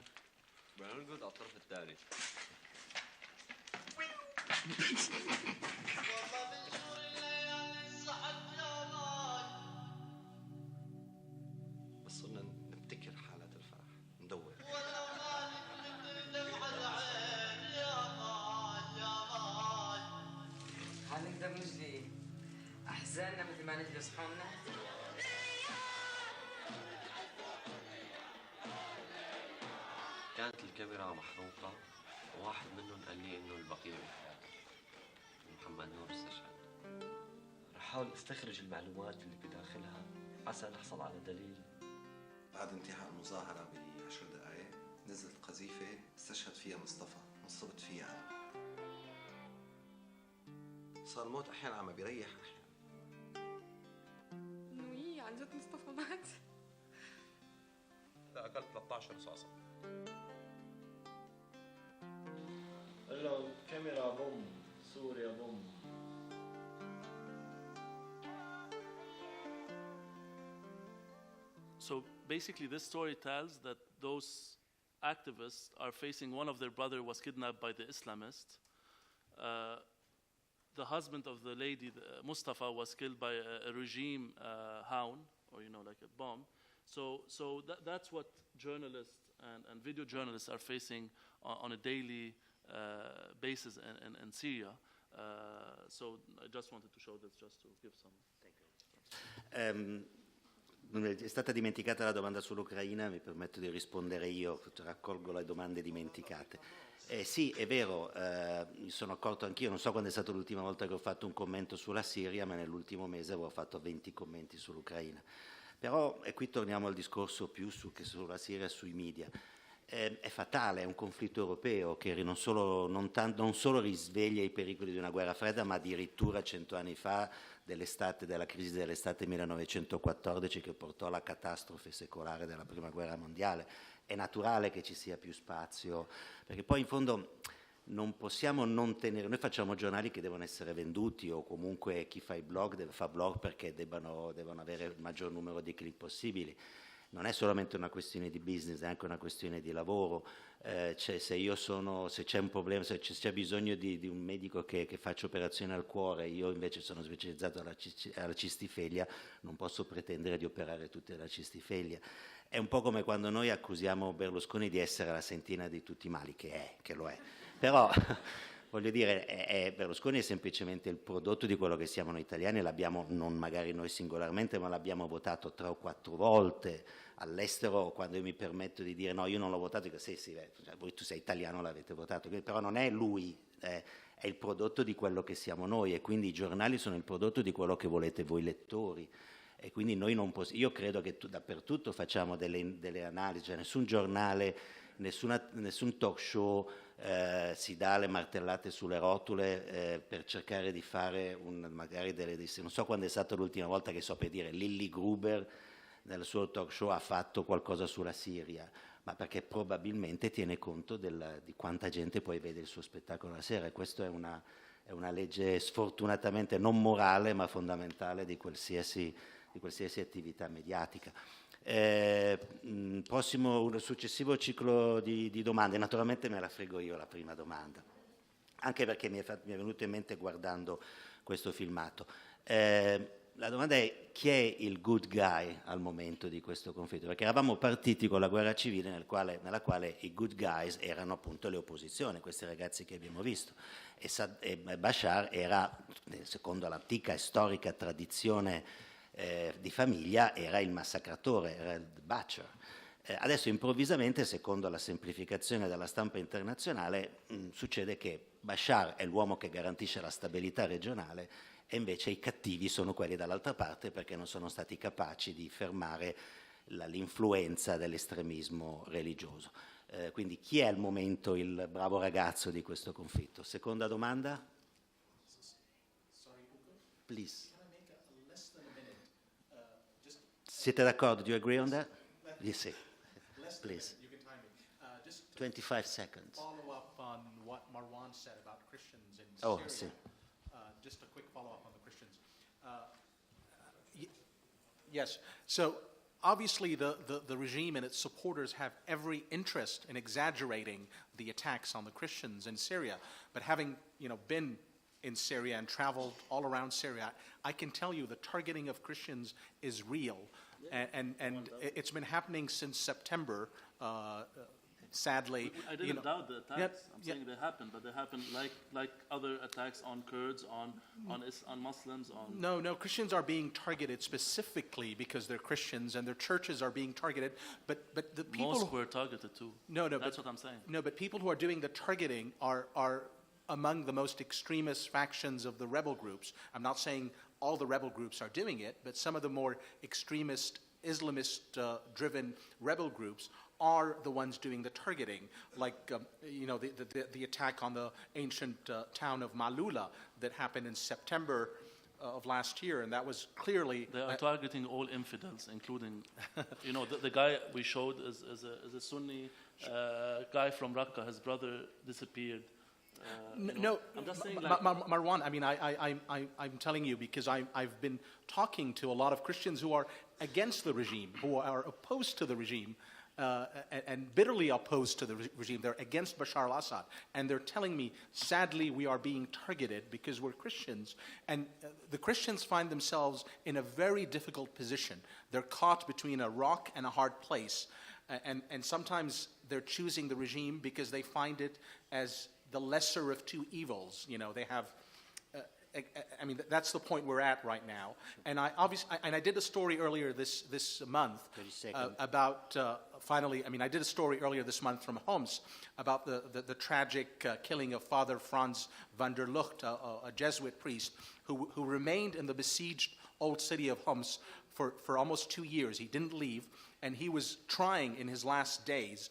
بنرقد على الطرف الثاني. بس صرنا نبتكر حالات الفرح، ندور.
حنقدر نجلي أحزاننا مثل ما نجلي صحوننا؟
كانت الكاميرا محروقة، وواحد منهم قال لي إنه البقية بحياته. أحاول أستخرج المعلومات اللي بداخلها عسى نحصل على دليل.
بعد انتهاء المظاهرة ب10 دقائق نزلت قذيفة استشهد فيها مصطفى، نصبت فيها أنا. صار الموت أحيانا عم بيريح أحيانا.
إنه إيه عن جد مصطفى مات؟
لا أكلت 13 رصاصة.
الكاميرا بوم، سوريا بوم.
So basically, this story tells that those activists are facing one of their brother was kidnapped by the Islamists. The husband of the lady, Mustafa, was killed by a regime hound, or like a bomb. So that's what journalists and video journalists are facing on a daily basis in Syria. So I just wanted to show this, just to give some.
È stata dimenticata la domanda sull'Ucraina, mi permetto di rispondere io, raccolgo le domande dimenticate. Sì, è vero, mi sono accorto anch'io, non so quando è stata l'ultima volta che ho fatto un commento sulla Siria, ma nell'ultimo mese avevo fatto 20 commenti sull'Ucraina. Però, e qui torniamo al discorso più che sulla Siria e sui media, è fatale, è un conflitto europeo che non solo risveglia i pericoli di una guerra fredda, ma addirittura 100 anni fa della crisi dell'estate 1914 che portò alla catastrofe secolare della Prima Guerra Mondiale. È naturale che ci sia più spazio, perché poi in fondo non possiamo non tenere, noi facciamo giornali che devono essere venduti, o comunque chi fa i blog deve fare blog perché devono avere il maggior numero di click possibili. Non è solamente una questione di business, è anche una questione di lavoro. Se c'è un problema, se c'è bisogno di un medico che faccia operazioni al cuore, io invece sono specializzato alla cistifeglia, non posso pretendere di operare tutti alla cistifeglia. È un po' come quando noi accusiamo Berlusconi di essere la sentina di tutti i mali, che lo è. Però voglio dire, Berlusconi è semplicemente il prodotto di quello che siamo noi italiani, l'abbiamo, non magari noi singolarmente, ma l'abbiamo votato 3 o 4 volte. All'estero, quando io mi permetto di dire no, io non l'ho votato, dico sì, voi tu sei italiano, l'avete votato, però non è lui, è il prodotto di quello che siamo noi, e quindi i giornali sono il prodotto di quello che volete voi lettori. E quindi noi io credo che dappertutto facciamo delle analisi, cioè nessun giornale, nessun talk show si dà le martellate sulle rotule per cercare di fare magari non so quando è stata l'ultima volta che so per dire Lilly Gruber nel suo talk show ha fatto qualcosa sulla Siria, ma perché probabilmente tiene conto di quanta gente poi vede il suo spettacolo la sera, e questa è una legge sfortunatamente non morale ma fondamentale di qualsiasi attività mediatica. Un successivo ciclo di domande, naturalmente me la frego io la prima domanda, anche perché mi è venuto in mente guardando questo filmato. La domanda è: chi è il good guy al momento di questo conflitto? Perché eravamo partiti con la guerra civile nella quale i good guys erano appunto le opposizioni, questi ragazzi che abbiamo visto, e Bashar era, secondo l'antica e storica tradizione di famiglia, era il massacratore, era il butcher. Adesso improvvisamente, secondo la semplificazione della stampa internazionale, succede che Bashar è l'uomo che garantisce la stabilità regionale, e invece i cattivi sono quelli dall'altra parte, perché non sono stati capaci di fermare l'influenza dell'estremismo religioso. Quindi chi è al momento il bravo ragazzo di questo conflitto? Seconda domanda? Please. Siete d'accordo? Do you agree on that? Yes, please. 25 seconds.
Follow up on what Marwan said about Christians in
Oh,
Syria.
sì.
Just a quick follow-up on the Christians. Yes, so obviously the regime and its supporters have every interest in exaggerating the attacks on the Christians in Syria. But having been in Syria and traveled all around Syria, I can tell you the targeting of Christians is real. And it's been happening since September. Sadly,
I didn't doubt the attacks. I'm saying they happen, but they happen like other attacks on Kurds, on Muslims, on. No,
Christians are being targeted specifically because they're Christians, and their churches are being targeted. But the people
mosques were targeted too. That's what I'm saying.
No, but people who are doing the targeting are among the most extremist factions of the rebel groups. I'm not saying all the rebel groups are doing it, but some of the more extremist, Islamist-driven rebel groups are the ones doing the targeting, like the attack on the ancient town of Malula that happened in September of last year, and that was clearly...
They are targeting all infidels, including, the guy we showed is a Sunni guy from Raqqa. His brother disappeared. I'm just saying,
Marwan, I mean, I'm telling you because I've been talking to a lot of Christians who are against the regime, who are opposed to the regime, and bitterly opposed to the regime. They're against Bashar al-Assad. And they're telling me, sadly, we are being targeted because we're Christians. And the Christians find themselves in a very difficult position. They're caught between a rock and a hard place. And sometimes they're choosing the regime because they find it as the lesser of two evils. They have... I mean, that's the point we're at right now. And I did a story earlier this month about finally. I mean, I did a story earlier this month from Homs about the tragic killing of Father Franz van der Lucht, a Jesuit priest who remained in the besieged old city of Homs for almost 2 years. He didn't leave, and he was trying in his last days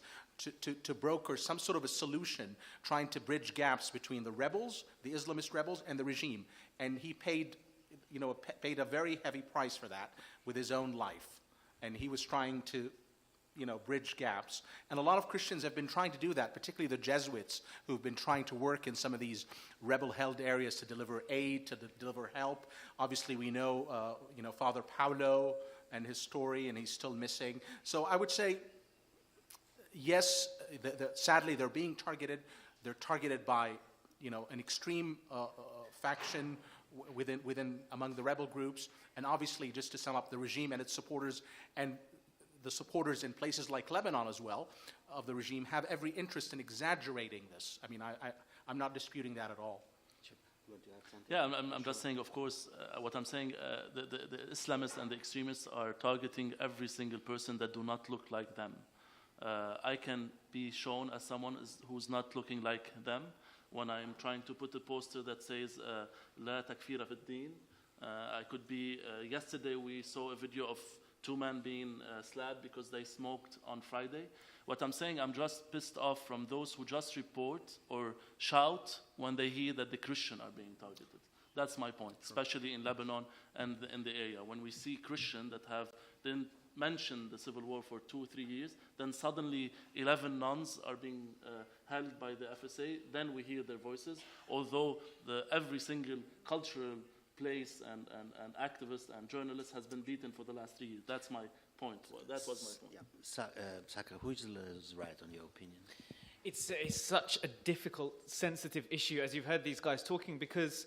to broker some sort of a solution, trying to bridge gaps between the rebels, the Islamist rebels, and the regime. And he paid a very heavy price for that with his own life. And he was trying to, bridge gaps. And a lot of Christians have been trying to do that, particularly the Jesuits, who've been trying to work in some of these rebel-held areas to deliver aid, to deliver help. Obviously, we know, Father Paulo and his story, and he's still missing. So I would say, yes, sadly, they're being targeted. They're targeted by, an extreme faction among the rebel groups, and obviously, just to sum up, the regime and its supporters, and the supporters in places like Lebanon as well of the regime have every interest in exaggerating this. I mean, I'm not disputing that at all.
Yeah, I'm just saying, of course, what I'm saying, the Islamists and the extremists are targeting every single person that do not look like them. I can be shown as someone who's not looking like them when I'm trying to put a poster that says La takfira fi din. I could be, yesterday we saw a video of 2 men being slapped because they smoked on Friday. What I'm saying, I'm just pissed off from those who just report or shout when they hear that the Christians are being targeted. That's my point, especially in Lebanon and in the area. When we see Christians that didn't mention the civil war for 2 or 3 years, then suddenly 11 nuns are being held by the FSA, then we hear their voices, although every single cultural place and activist and journalist has been beaten for the last 3 years. That's my point. That was my point.
Yeah. Saka, who is right on your opinion?
It's such a difficult, sensitive issue, as you've heard these guys talking, because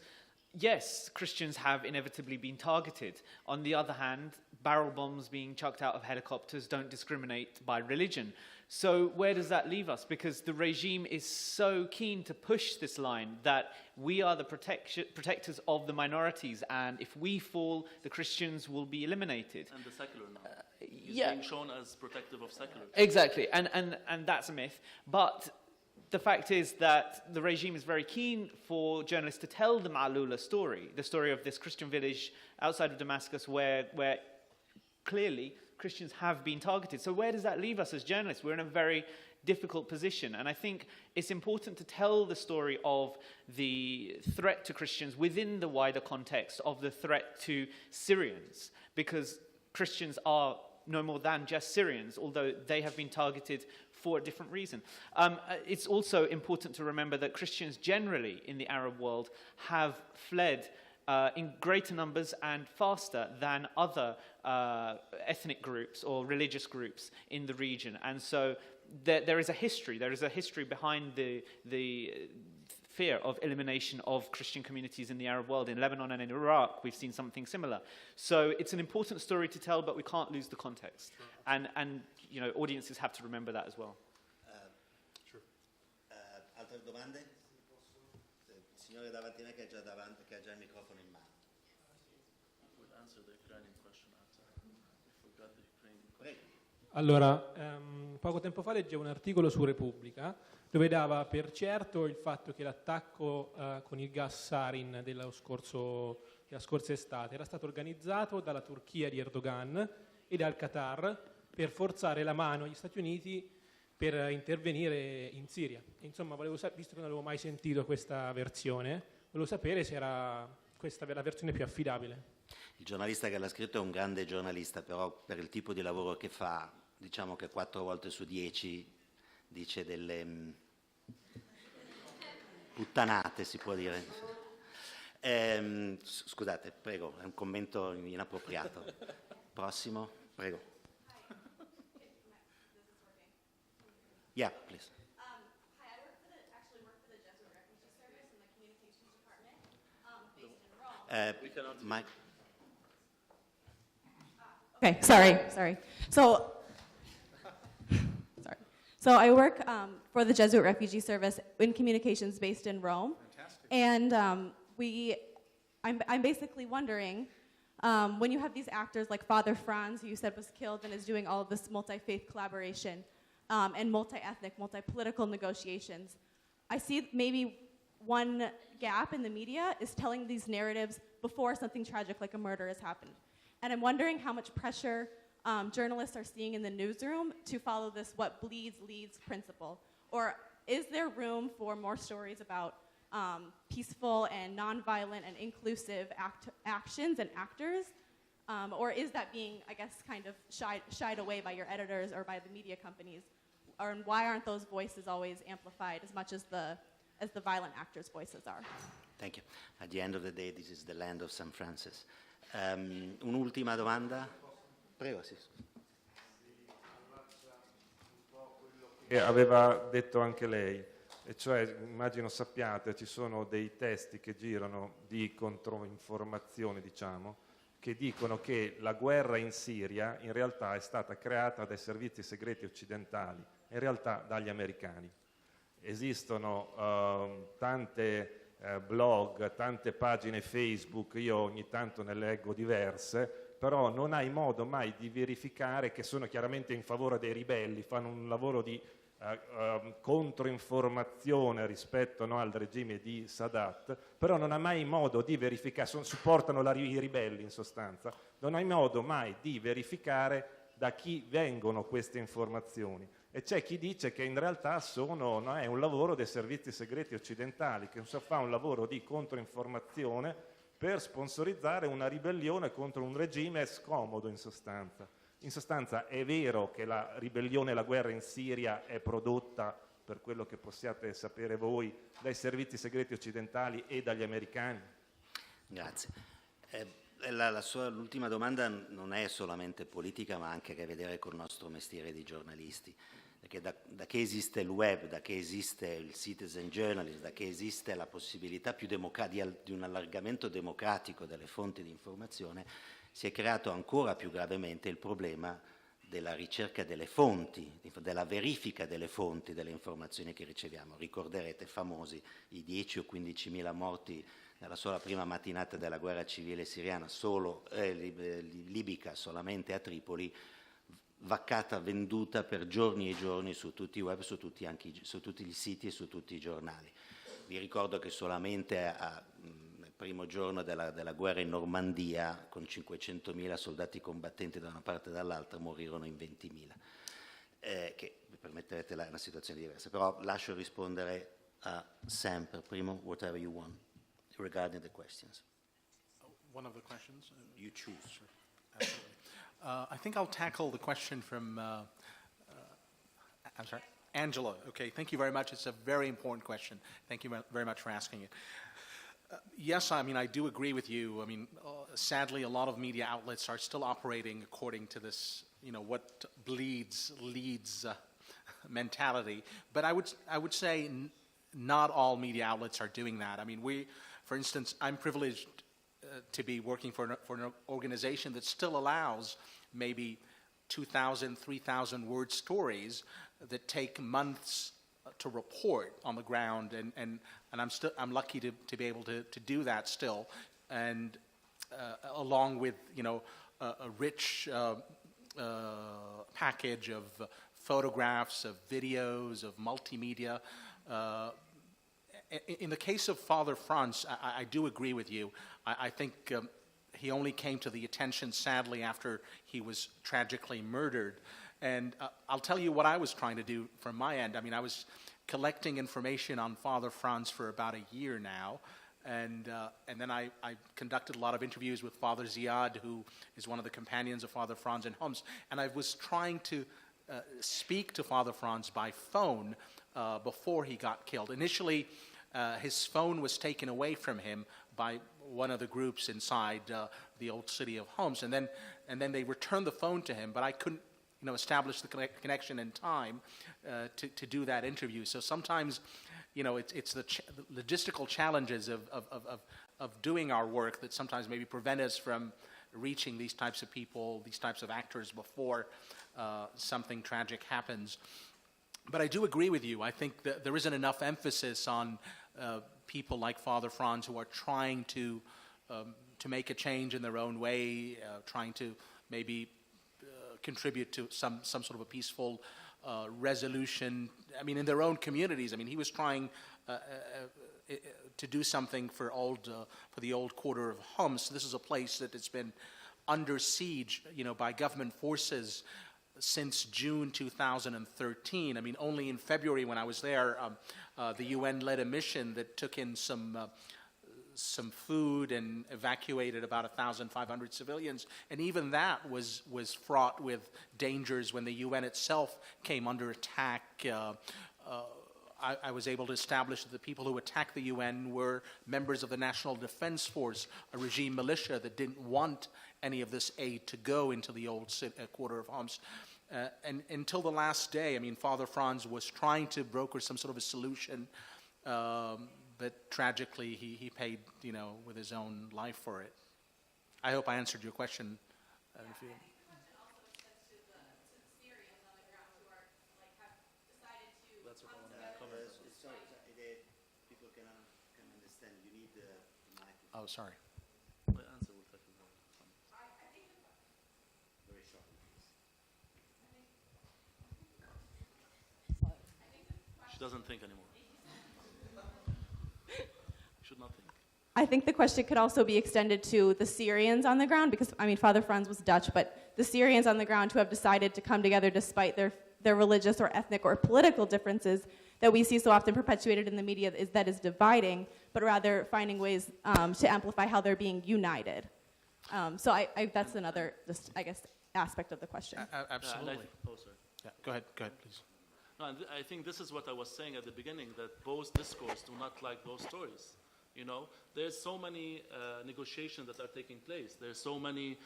yes, Christians have inevitably been targeted. On the other hand, barrel bombs being chucked out of helicopters don't discriminate by religion. So where does that leave us? Because the regime is so keen to push this line that we are the protectors of the minorities, and if we fall, the Christians will be eliminated.
And the secular now. He's being shown as protective of secular.
Exactly, and that's a myth. But the fact is that the regime is very keen for journalists to tell the Ma'lula story, the story of this Christian village outside of Damascus where clearly Christians have been targeted. So where does that leave us as journalists? We're in a very difficult position. And I think it's important to tell the story of the threat to Christians within the wider context of the threat to Syrians, because Christians are no more than just Syrians, although they have been targeted for a different reason. It's also important to remember that Christians generally in the Arab world have fled in greater numbers and faster than other ethnic groups or religious groups in the region. And so there is a history behind the fear of elimination of Christian communities in the Arab world. In Lebanon and in Iraq, we've seen something similar. So it's an important story to tell, but we can't lose the context. And audiences have to remember that as well.
Altre domande? Il signore davanti a me che ha già il microfono in mano.
We'll answer the Ukrainian question after. I forgot the Ukrainian question.
Allora, poco tempo fa leggevo un articolo su Repubblica dove dava per certo il fatto che l'attacco con il gas sarin dello scorso la scorsa estate, era stato organizzato dalla Turchia di Erdogan e dal Qatar per forzare la mano agli Stati Uniti per intervenire in Siria. Insomma, visto che non avevo mai sentito questa versione, volevo sapere se era questa la versione più affidabile.
Il giornalista che l'ha scritto è un grande giornalista, però per il tipo di lavoro che fa, diciamo che 4 volte su 10 dice delle puttanate, si può dire. Scusate, prego, è un commento inappropriato. Prossimo, prego. Yeah, please.
Hi, I work for the Jesuit Refugee Service in the Communications Department, based in Rome.
Mike.
Okay, sorry. So I work for the Jesuit Refugee Service in communications based in Rome.
Fantastic.
And I'm basically wondering, when you have these actors like Father Franz, who you said was killed and is doing all of this multi-faith collaboration, and multi-ethnic, multi-political negotiations, I see maybe one gap in the media is telling these narratives before something tragic like a murder has happened. And I'm wondering how much pressure journalists are seeing in the newsroom to follow this what bleeds leads principle. Or is there room for more stories about peaceful and nonviolent and inclusive actions and actors? Or is that being, I guess, kind of shied away by your editors or by the media companies? Or why aren't those voices always amplified as much as the violent actors' voices are?
Thank you. At the end of the day, this is the land of St. Francis. Un'ultima domanda? Prego, sì.
E aveva detto anche lei, e cioè, immagino sappiate, ci sono dei testi che girano di controinformazione, diciamo, che dicono che la guerra in Siria in realtà è stata creata dai servizi segreti occidentali, in realtà dagli americani. Esistono tante blog, tante pagine Facebook, io ogni tanto ne leggo diverse, però non hai modo mai di verificare che sono chiaramente in favore dei ribelli, fanno un lavoro di controinformazione rispetto al regime di Sadat, però non ha mai modo di verificare, supportano i ribelli in sostanza, non hai modo mai di verificare da chi vengono queste informazioni. E c'è chi dice che in realtà è un lavoro dei servizi segreti occidentali, che fa un lavoro di controinformazione per sponsorizzare una ribellione contro un regime scomodo in sostanza. In sostanza è vero che la ribellione e la guerra in Siria è prodotta, per quello che possiate sapere voi, dai servizi segreti occidentali e dagli americani?
Grazie. L'ultima domanda non è solamente politica, ma anche a che vedere con il nostro mestiere di giornalisti. Perché da che esiste il web, da che esiste il citizen journalism, da che esiste la possibilità più di un allargamento democratico delle fonti di informazione, si è creato ancora più gravemente il problema della ricerca delle fonti, della verifica delle fonti delle informazioni che riceviamo. Ricorderete famosi i 10 o 15.000 morti nella sola prima mattinata della guerra civile siriana, libica, solamente a Tripoli, vaccata, venduta per giorni e giorni su tutti i web, su tutti i siti e su tutti i giornali. Vi ricordo che solamente nel primo giorno della guerra in Normandia, con 500.000 soldati combattenti da una parte e dall'altra, morirono in 20.000. Che mi permetterete una situazione diversa, però lascio rispondere a Sam per primo, whatever you want, regarding the questions.
One of the questions?
You choose.
Sure. Absolutely. I think I'll tackle the question from, I'm sorry, Angela. Okay, thank you very much. It's a very important question. Thank you very much for asking it. Yes, I mean, I do agree with you. I mean, sadly, a lot of media outlets are still operating according to this, what bleeds leads mentality. But I would say not all media outlets are doing that. I mean, for instance, I'm privileged to be working for an organization that still allows maybe 2,000, 3,000 word stories that take months to report on the ground, and I'm lucky to be able to do that still, and along with a rich package of photographs, of videos, of multimedia. in the case of Father Franz, I do agree with you. I think he only came to the attention, sadly, after he was tragically murdered. And I'll tell you what I was trying to do from my end. I mean, I was collecting information on Father Franz for about a year now. And then I conducted a lot of interviews with Father Ziad, who is one of the companions of Father Franz in Homs. And I was trying to speak to Father Franz by phone before he got killed. Initially, his phone was taken away from him by one of the groups inside the old city of Homs. And then they returned the phone to him, but I couldn't establish the connection in time to do that interview. So sometimes, it's the logistical challenges of doing our work that sometimes maybe prevent us from reaching these types of people, these types of actors before something tragic happens. But I do agree with you. I think that there isn't enough emphasis on people like Father Franz who are trying to make a change in their own way, trying to maybe contribute to some sort of a peaceful resolution. I mean, in their own communities. I mean, he was trying to do something for the old quarter of Homs. This is a place that has been under siege, by government forces since June 2013. I mean, only in February when I was there, the UN led a mission that took in some food and evacuated about 1,500 civilians. And even that was fraught with dangers when the UN itself came under attack. I was able to establish that the people who attacked the UN were members of the National Defense Force, a regime militia that didn't want any of this aid to go into the old quarter of Homs. And until the last day, I mean, Father Franz was trying to broker some sort of a solution, but tragically he paid, with his own life for it. I hope I answered your question.
People can understand. You need the microphone.
Oh, sorry.
My answer will take
Very shortly, please.
She doesn't think anymore. Should not think.
I think the question could also be extended to the Syrians on the ground, because, Father Franz was Dutch, but the Syrians on the ground who have decided to come together despite their religious or ethnic or political differences that we see so often perpetuated in the media that is dividing, but rather finding ways to amplify how they're being united. So that's another, aspect of the question.
Absolutely.
Oh, sorry.
Yeah, go ahead, please.
No, I think this is what I was saying at the beginning, that both discourse do not like those stories. There's so many negotiations that are taking place. There's so many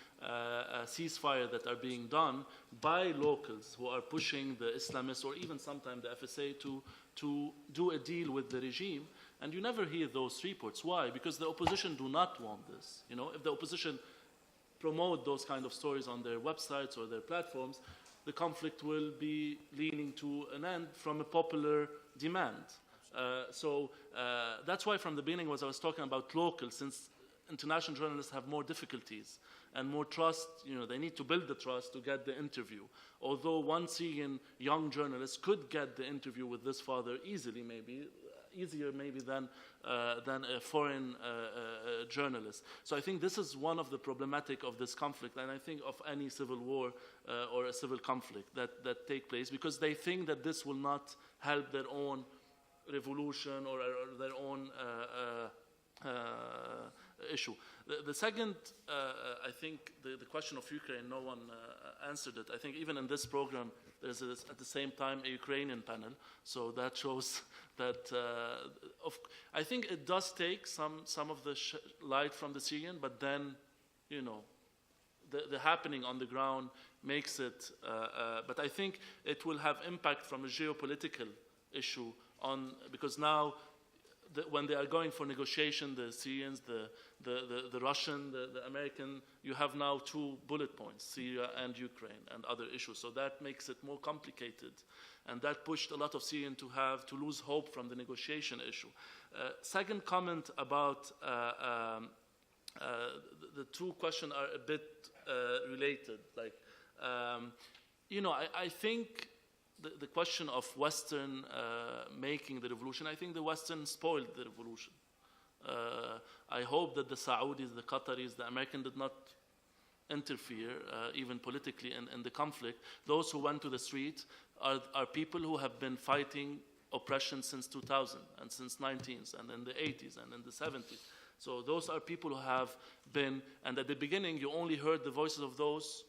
ceasefire that are being done by locals who are pushing the Islamists or even sometimes the FSA to do a deal with the regime. And you never hear those reports. Why? Because the opposition do not want this. If the opposition promote those kind of stories on their websites or their platforms, the conflict will be leaning to an end from a popular demand. So that's why from the beginning I was talking about local, since international journalists have more difficulties and more trust, they need to build the trust to get the interview. Although one Syrian young journalist could get the interview with this father easier maybe than a foreign journalist. So I think this is one of the problematic of this conflict, and I think of any civil war or a civil conflict that take place, because they think that this will not help their own revolution or their own issue. The second, I think the question of Ukraine, no one answered it. I think even in this program, there's at the same time a Ukrainian panel, so that shows that I think it does take some of the light from the Syrian, but then, the happening on the ground makes it, but I think it will have impact from a geopolitical issue because now when they are going for negotiation, the Syrians, the Russian, the American, you have now two bullet points, Syria and Ukraine and other issues. So that makes it more complicated. And that pushed a lot of Syrians to lose hope from the negotiation issue. Second comment about the two questions are a bit related. I think the question of Western making the revolution, I think the Western spoiled the revolution. I hope that the Saudis, the Qataris, the Americans did not interfere, even politically, in the conflict. Those who went to the street are people who have been fighting oppression since 2000 and since 19th and in the 80s and in the 70s. So those are people who have been, and at the beginning you only heard the voices of those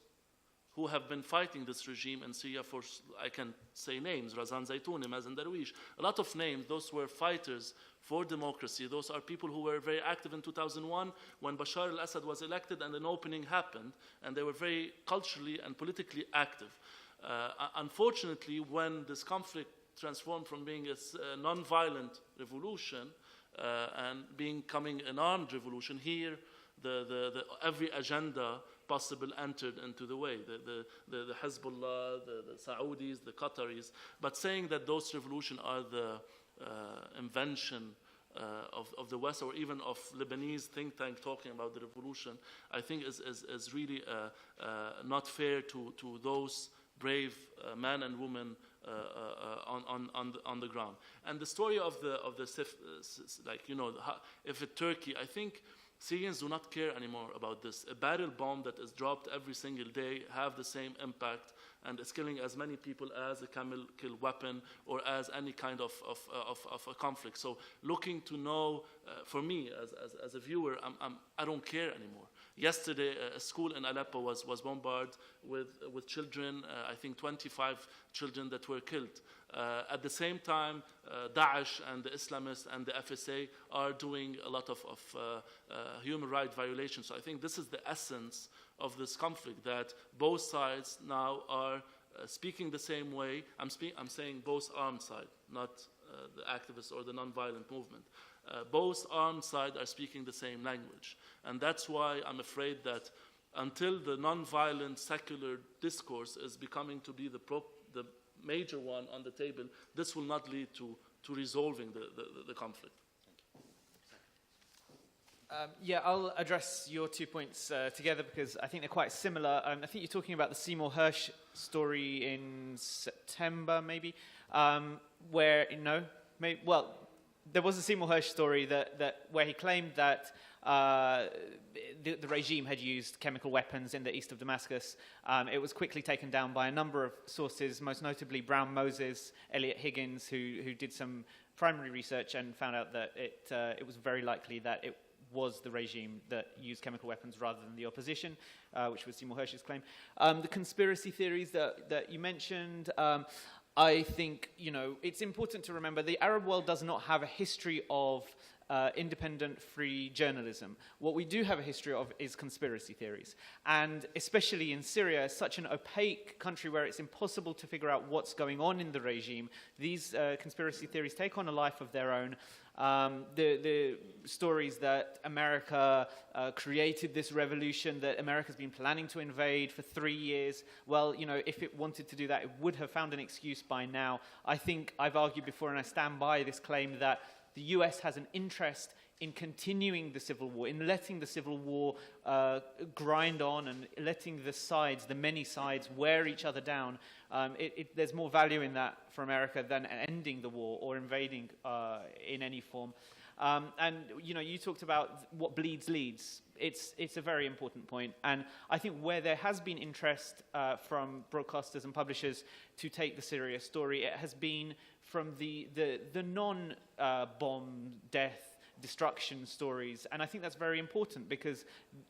who have been fighting this regime in Syria for, I can say names, Razan Zaitouni, Mazen Darwish, a lot of names. Those were fighters for democracy. Those are people who were very active in 2001 when Bashar al-Assad was elected and an opening happened, and they were very culturally and politically active. Unfortunately, when this conflict transformed from being a non-violent revolution and becoming an armed revolution, here every agenda possible entered into the way, the Hezbollah, the Saudis, the Qataris, but saying that those revolutions are the invention of the West, or even of Lebanese think tank talking about the revolution, I think is really not fair to those brave men and women on the ground. And the story of the like, you know, if it's Turkey, I think Syrians do not care anymore about this. A barrel bomb that is dropped every single day have the same impact and is killing as many people as a camel kill weapon or as any kind of a conflict. So looking to know, for me as a viewer, I don't care anymore. Yesterday, a school in Aleppo was bombarded with children, I think 25 children that were killed. At the same time, Daesh and the Islamists and the FSA are doing a lot of human rights violations. So I think this is the essence of this conflict, that both sides now are speaking the same way. I'm saying both armed side, not the activists or the non-violent movement. Both armed sides are speaking the same language. And that's why I'm afraid that until the non-violent secular discourse is becoming to be the major one on the table, this will not lead to resolving the conflict.
Yeah, I'll address your 2 points together because I think they're quite similar. I think you're talking about the Seymour Hersh story in September, maybe, where, there was a Seymour Hersh story where he claimed that the regime had used chemical weapons in the east of Damascus. It was quickly taken down by a number of sources, most notably Brown Moses, Elliot Higgins, who did some primary research and found out that it was very likely that it was the regime that used chemical weapons rather than the opposition, which was Seymour Hersh's claim. The conspiracy theories that you mentioned, I think, it's important to remember the Arab world does not have a history of independent, free journalism. What we do have a history of is conspiracy theories. And especially in Syria, such an opaque country where it's impossible to figure out what's going on in the regime, these conspiracy theories take on a life of their own. The stories that America created this revolution, that America's been planning to invade for 3 years. Well, if it wanted to do that, it would have found an excuse by now. I think I've argued before, and I stand by this claim, that the US has an interest in continuing the civil war, in letting the civil war grind on and letting the many sides wear each other down. There's more value in that for America than ending the war or invading in any form. And you talked about what bleeds leads. It's a very important point. And I think where there has been interest from broadcasters and publishers to take the Syria story, it has been from the non-bomb death, destruction stories. And I think that's very important because,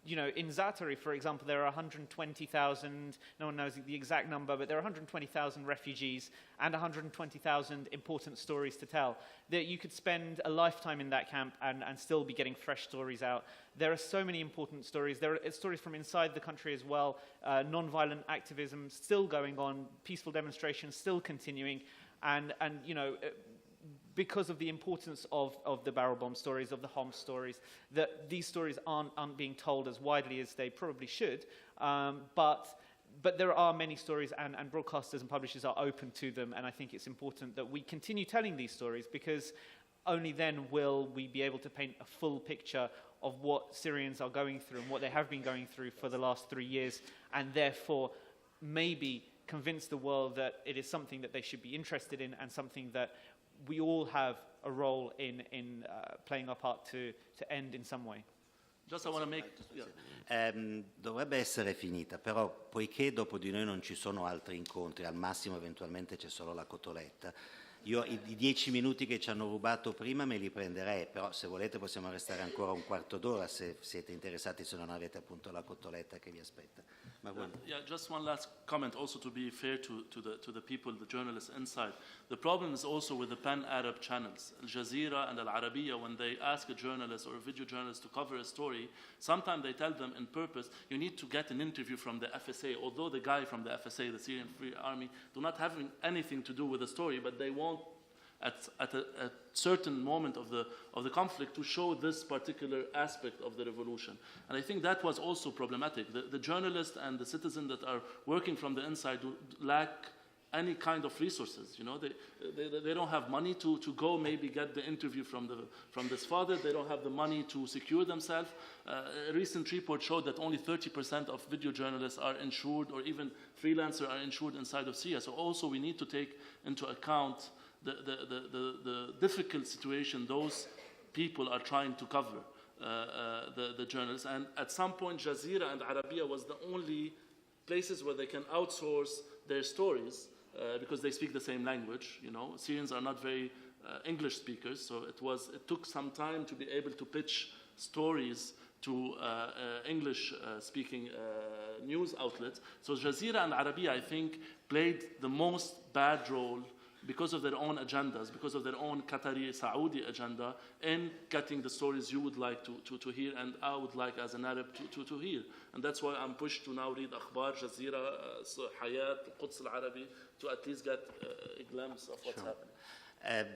in Zaatari, for example, there are 120,000, no one knows the exact number, but there are 120,000 refugees and 120,000 important stories to tell. That you could spend a lifetime in that camp and still be getting fresh stories out. There are so many important stories. There are stories from inside the country as well, non-violent activism still going on, peaceful demonstrations still continuing, and because of the importance of the barrel bomb stories, of the Homs stories, that these stories aren't being told as widely as they probably should. But there are many stories, and broadcasters and publishers are open to them, and I think it's important that we continue telling these stories because only then will we be able to paint a full picture of what Syrians are going through and what they have been going through for the last 3 years, and therefore maybe convince the world that it is something that they should be interested in and something that we all have a role in playing our part to end in some way.
Just I want to make...
Dovrebbe essere finita, però poiché dopo di noi non ci sono altri incontri, al massimo eventualmente c'è solo la cotoletta, io i 10 minuti che ci hanno rubato prima me li prenderei, però se volete possiamo restare ancora un quarto d'ora se siete interessati, se non avete appunto la cotoletta che vi aspetta.
Yeah, just one last comment, also to be fair to the people, the journalists inside. The problem is also with the pan-Arab channels, Al Jazeera and Al Arabiya. When they ask a journalist or a video journalist to cover a story, sometimes they tell them in purpose, you need to get an interview from the FSA, although the guy from the FSA, the Syrian Free Army, do not have anything to do with the story, but they want at a certain moment of the conflict to show this particular aspect of the revolution. And I think that was also problematic. The journalists and the citizens that are working from the inside lack any kind of resources. You know, they don't have money to go maybe get the interview from this father. They don't have the money to secure themselves. A recent report showed that only 30% of video journalists are insured, or even freelancers are insured inside of Syria. So also we need to take into account the difficult situation those people are trying to cover, the journalists. And at some point, Jazeera and Arabiya was the only places where they can outsource their stories because they speak the same language. You know, Syrians are not very English speakers, so it took some time to be able to pitch stories to English-speaking news outlets. So Jazeera and Arabiya, I think, played the most bad role because of their own agendas, because of their own Qatari, Saudi agenda, in getting the stories you would like to hear, and I would like as an Arab to hear. And that's why I'm pushed to now read Akhbar, Jazeera, Hayat, Quds al-Arabi, to at least get a glimpse of what's happening.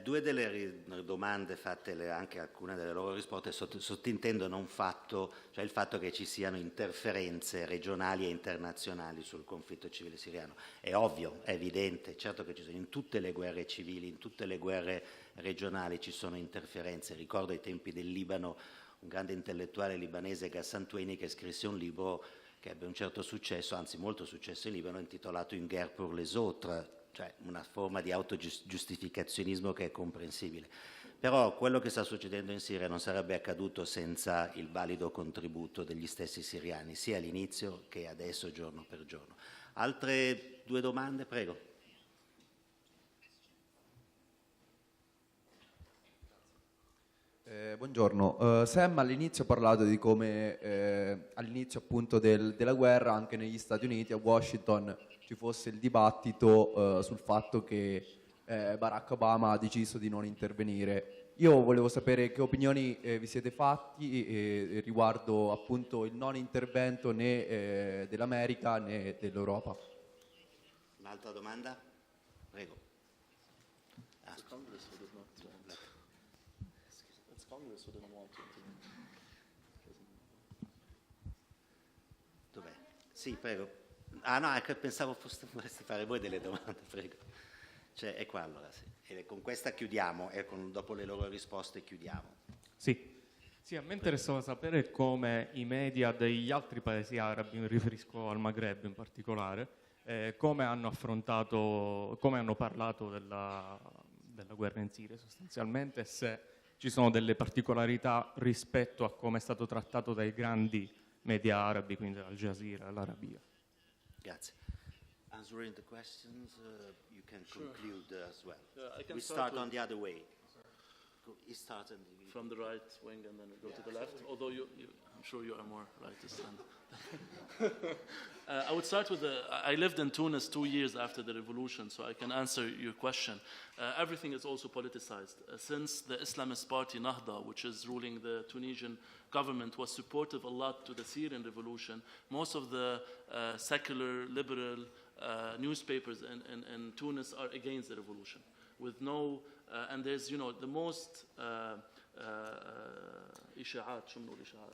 Due delle domande fatte, anche alcune delle loro risposte, sottintendono un fatto, cioè il fatto che ci siano interferenze regionali e internazionali sul conflitto civile siriano. È ovvio, è evidente, certo che ci sono in tutte le guerre civili, in tutte le guerre regionali ci sono interferenze. Ricordo ai tempi del Libano un grande intellettuale libanese, Ghassan Tueni, che scrisse un libro che ebbe un certo successo, anzi molto successo in Libano, intitolato Une guerre pour les autres, cioè una forma di autogiustificazionismo che è comprensibile. Però quello che sta succedendo in Siria non sarebbe accaduto senza il valido contributo degli stessi siriani, sia all'inizio che adesso, giorno per giorno. Altre due domande, prego.
Buongiorno, Sam all'inizio ha parlato di come all'inizio appunto della guerra anche negli Stati Uniti, a Washington, ci fosse il dibattito sul fatto che Barack Obama ha deciso di non intervenire. Io volevo sapere che opinioni vi siete fatti riguardo appunto il non intervento né dell'America né dell'Europa.
Un'altra domanda? Prego. Dov'è? Sì, prego. Ah no, pensavo vorreste fare voi delle domande, prego. Cioè, è qua allora, sì. E con questa chiudiamo e dopo le loro risposte chiudiamo.
Sì, a me interessava sapere come i media degli altri paesi arabi, mi riferisco al Maghreb in particolare, come hanno affrontato, come hanno parlato della guerra in Siria sostanzialmente, se ci sono delle particolarità rispetto a come è stato trattato dai grandi media arabi, quindi Al Jazeera, l'Arabia.
Grazie. Answering the questions, you can conclude as well.
I can
we start on the other way. He started
from the right wing and then go to the left, although I'm sure you are more rightist than I would start with I lived in Tunis 2 years after the revolution, so I can answer your question. Everything is also politicized. Since the Islamist party Nahda, which is ruling the Tunisian government, was supportive a lot to the Syrian revolution, most of the secular, liberal newspapers in Tunis are against the revolution. With no, and there's, the most إشاعات, شو بنقول إشاعات؟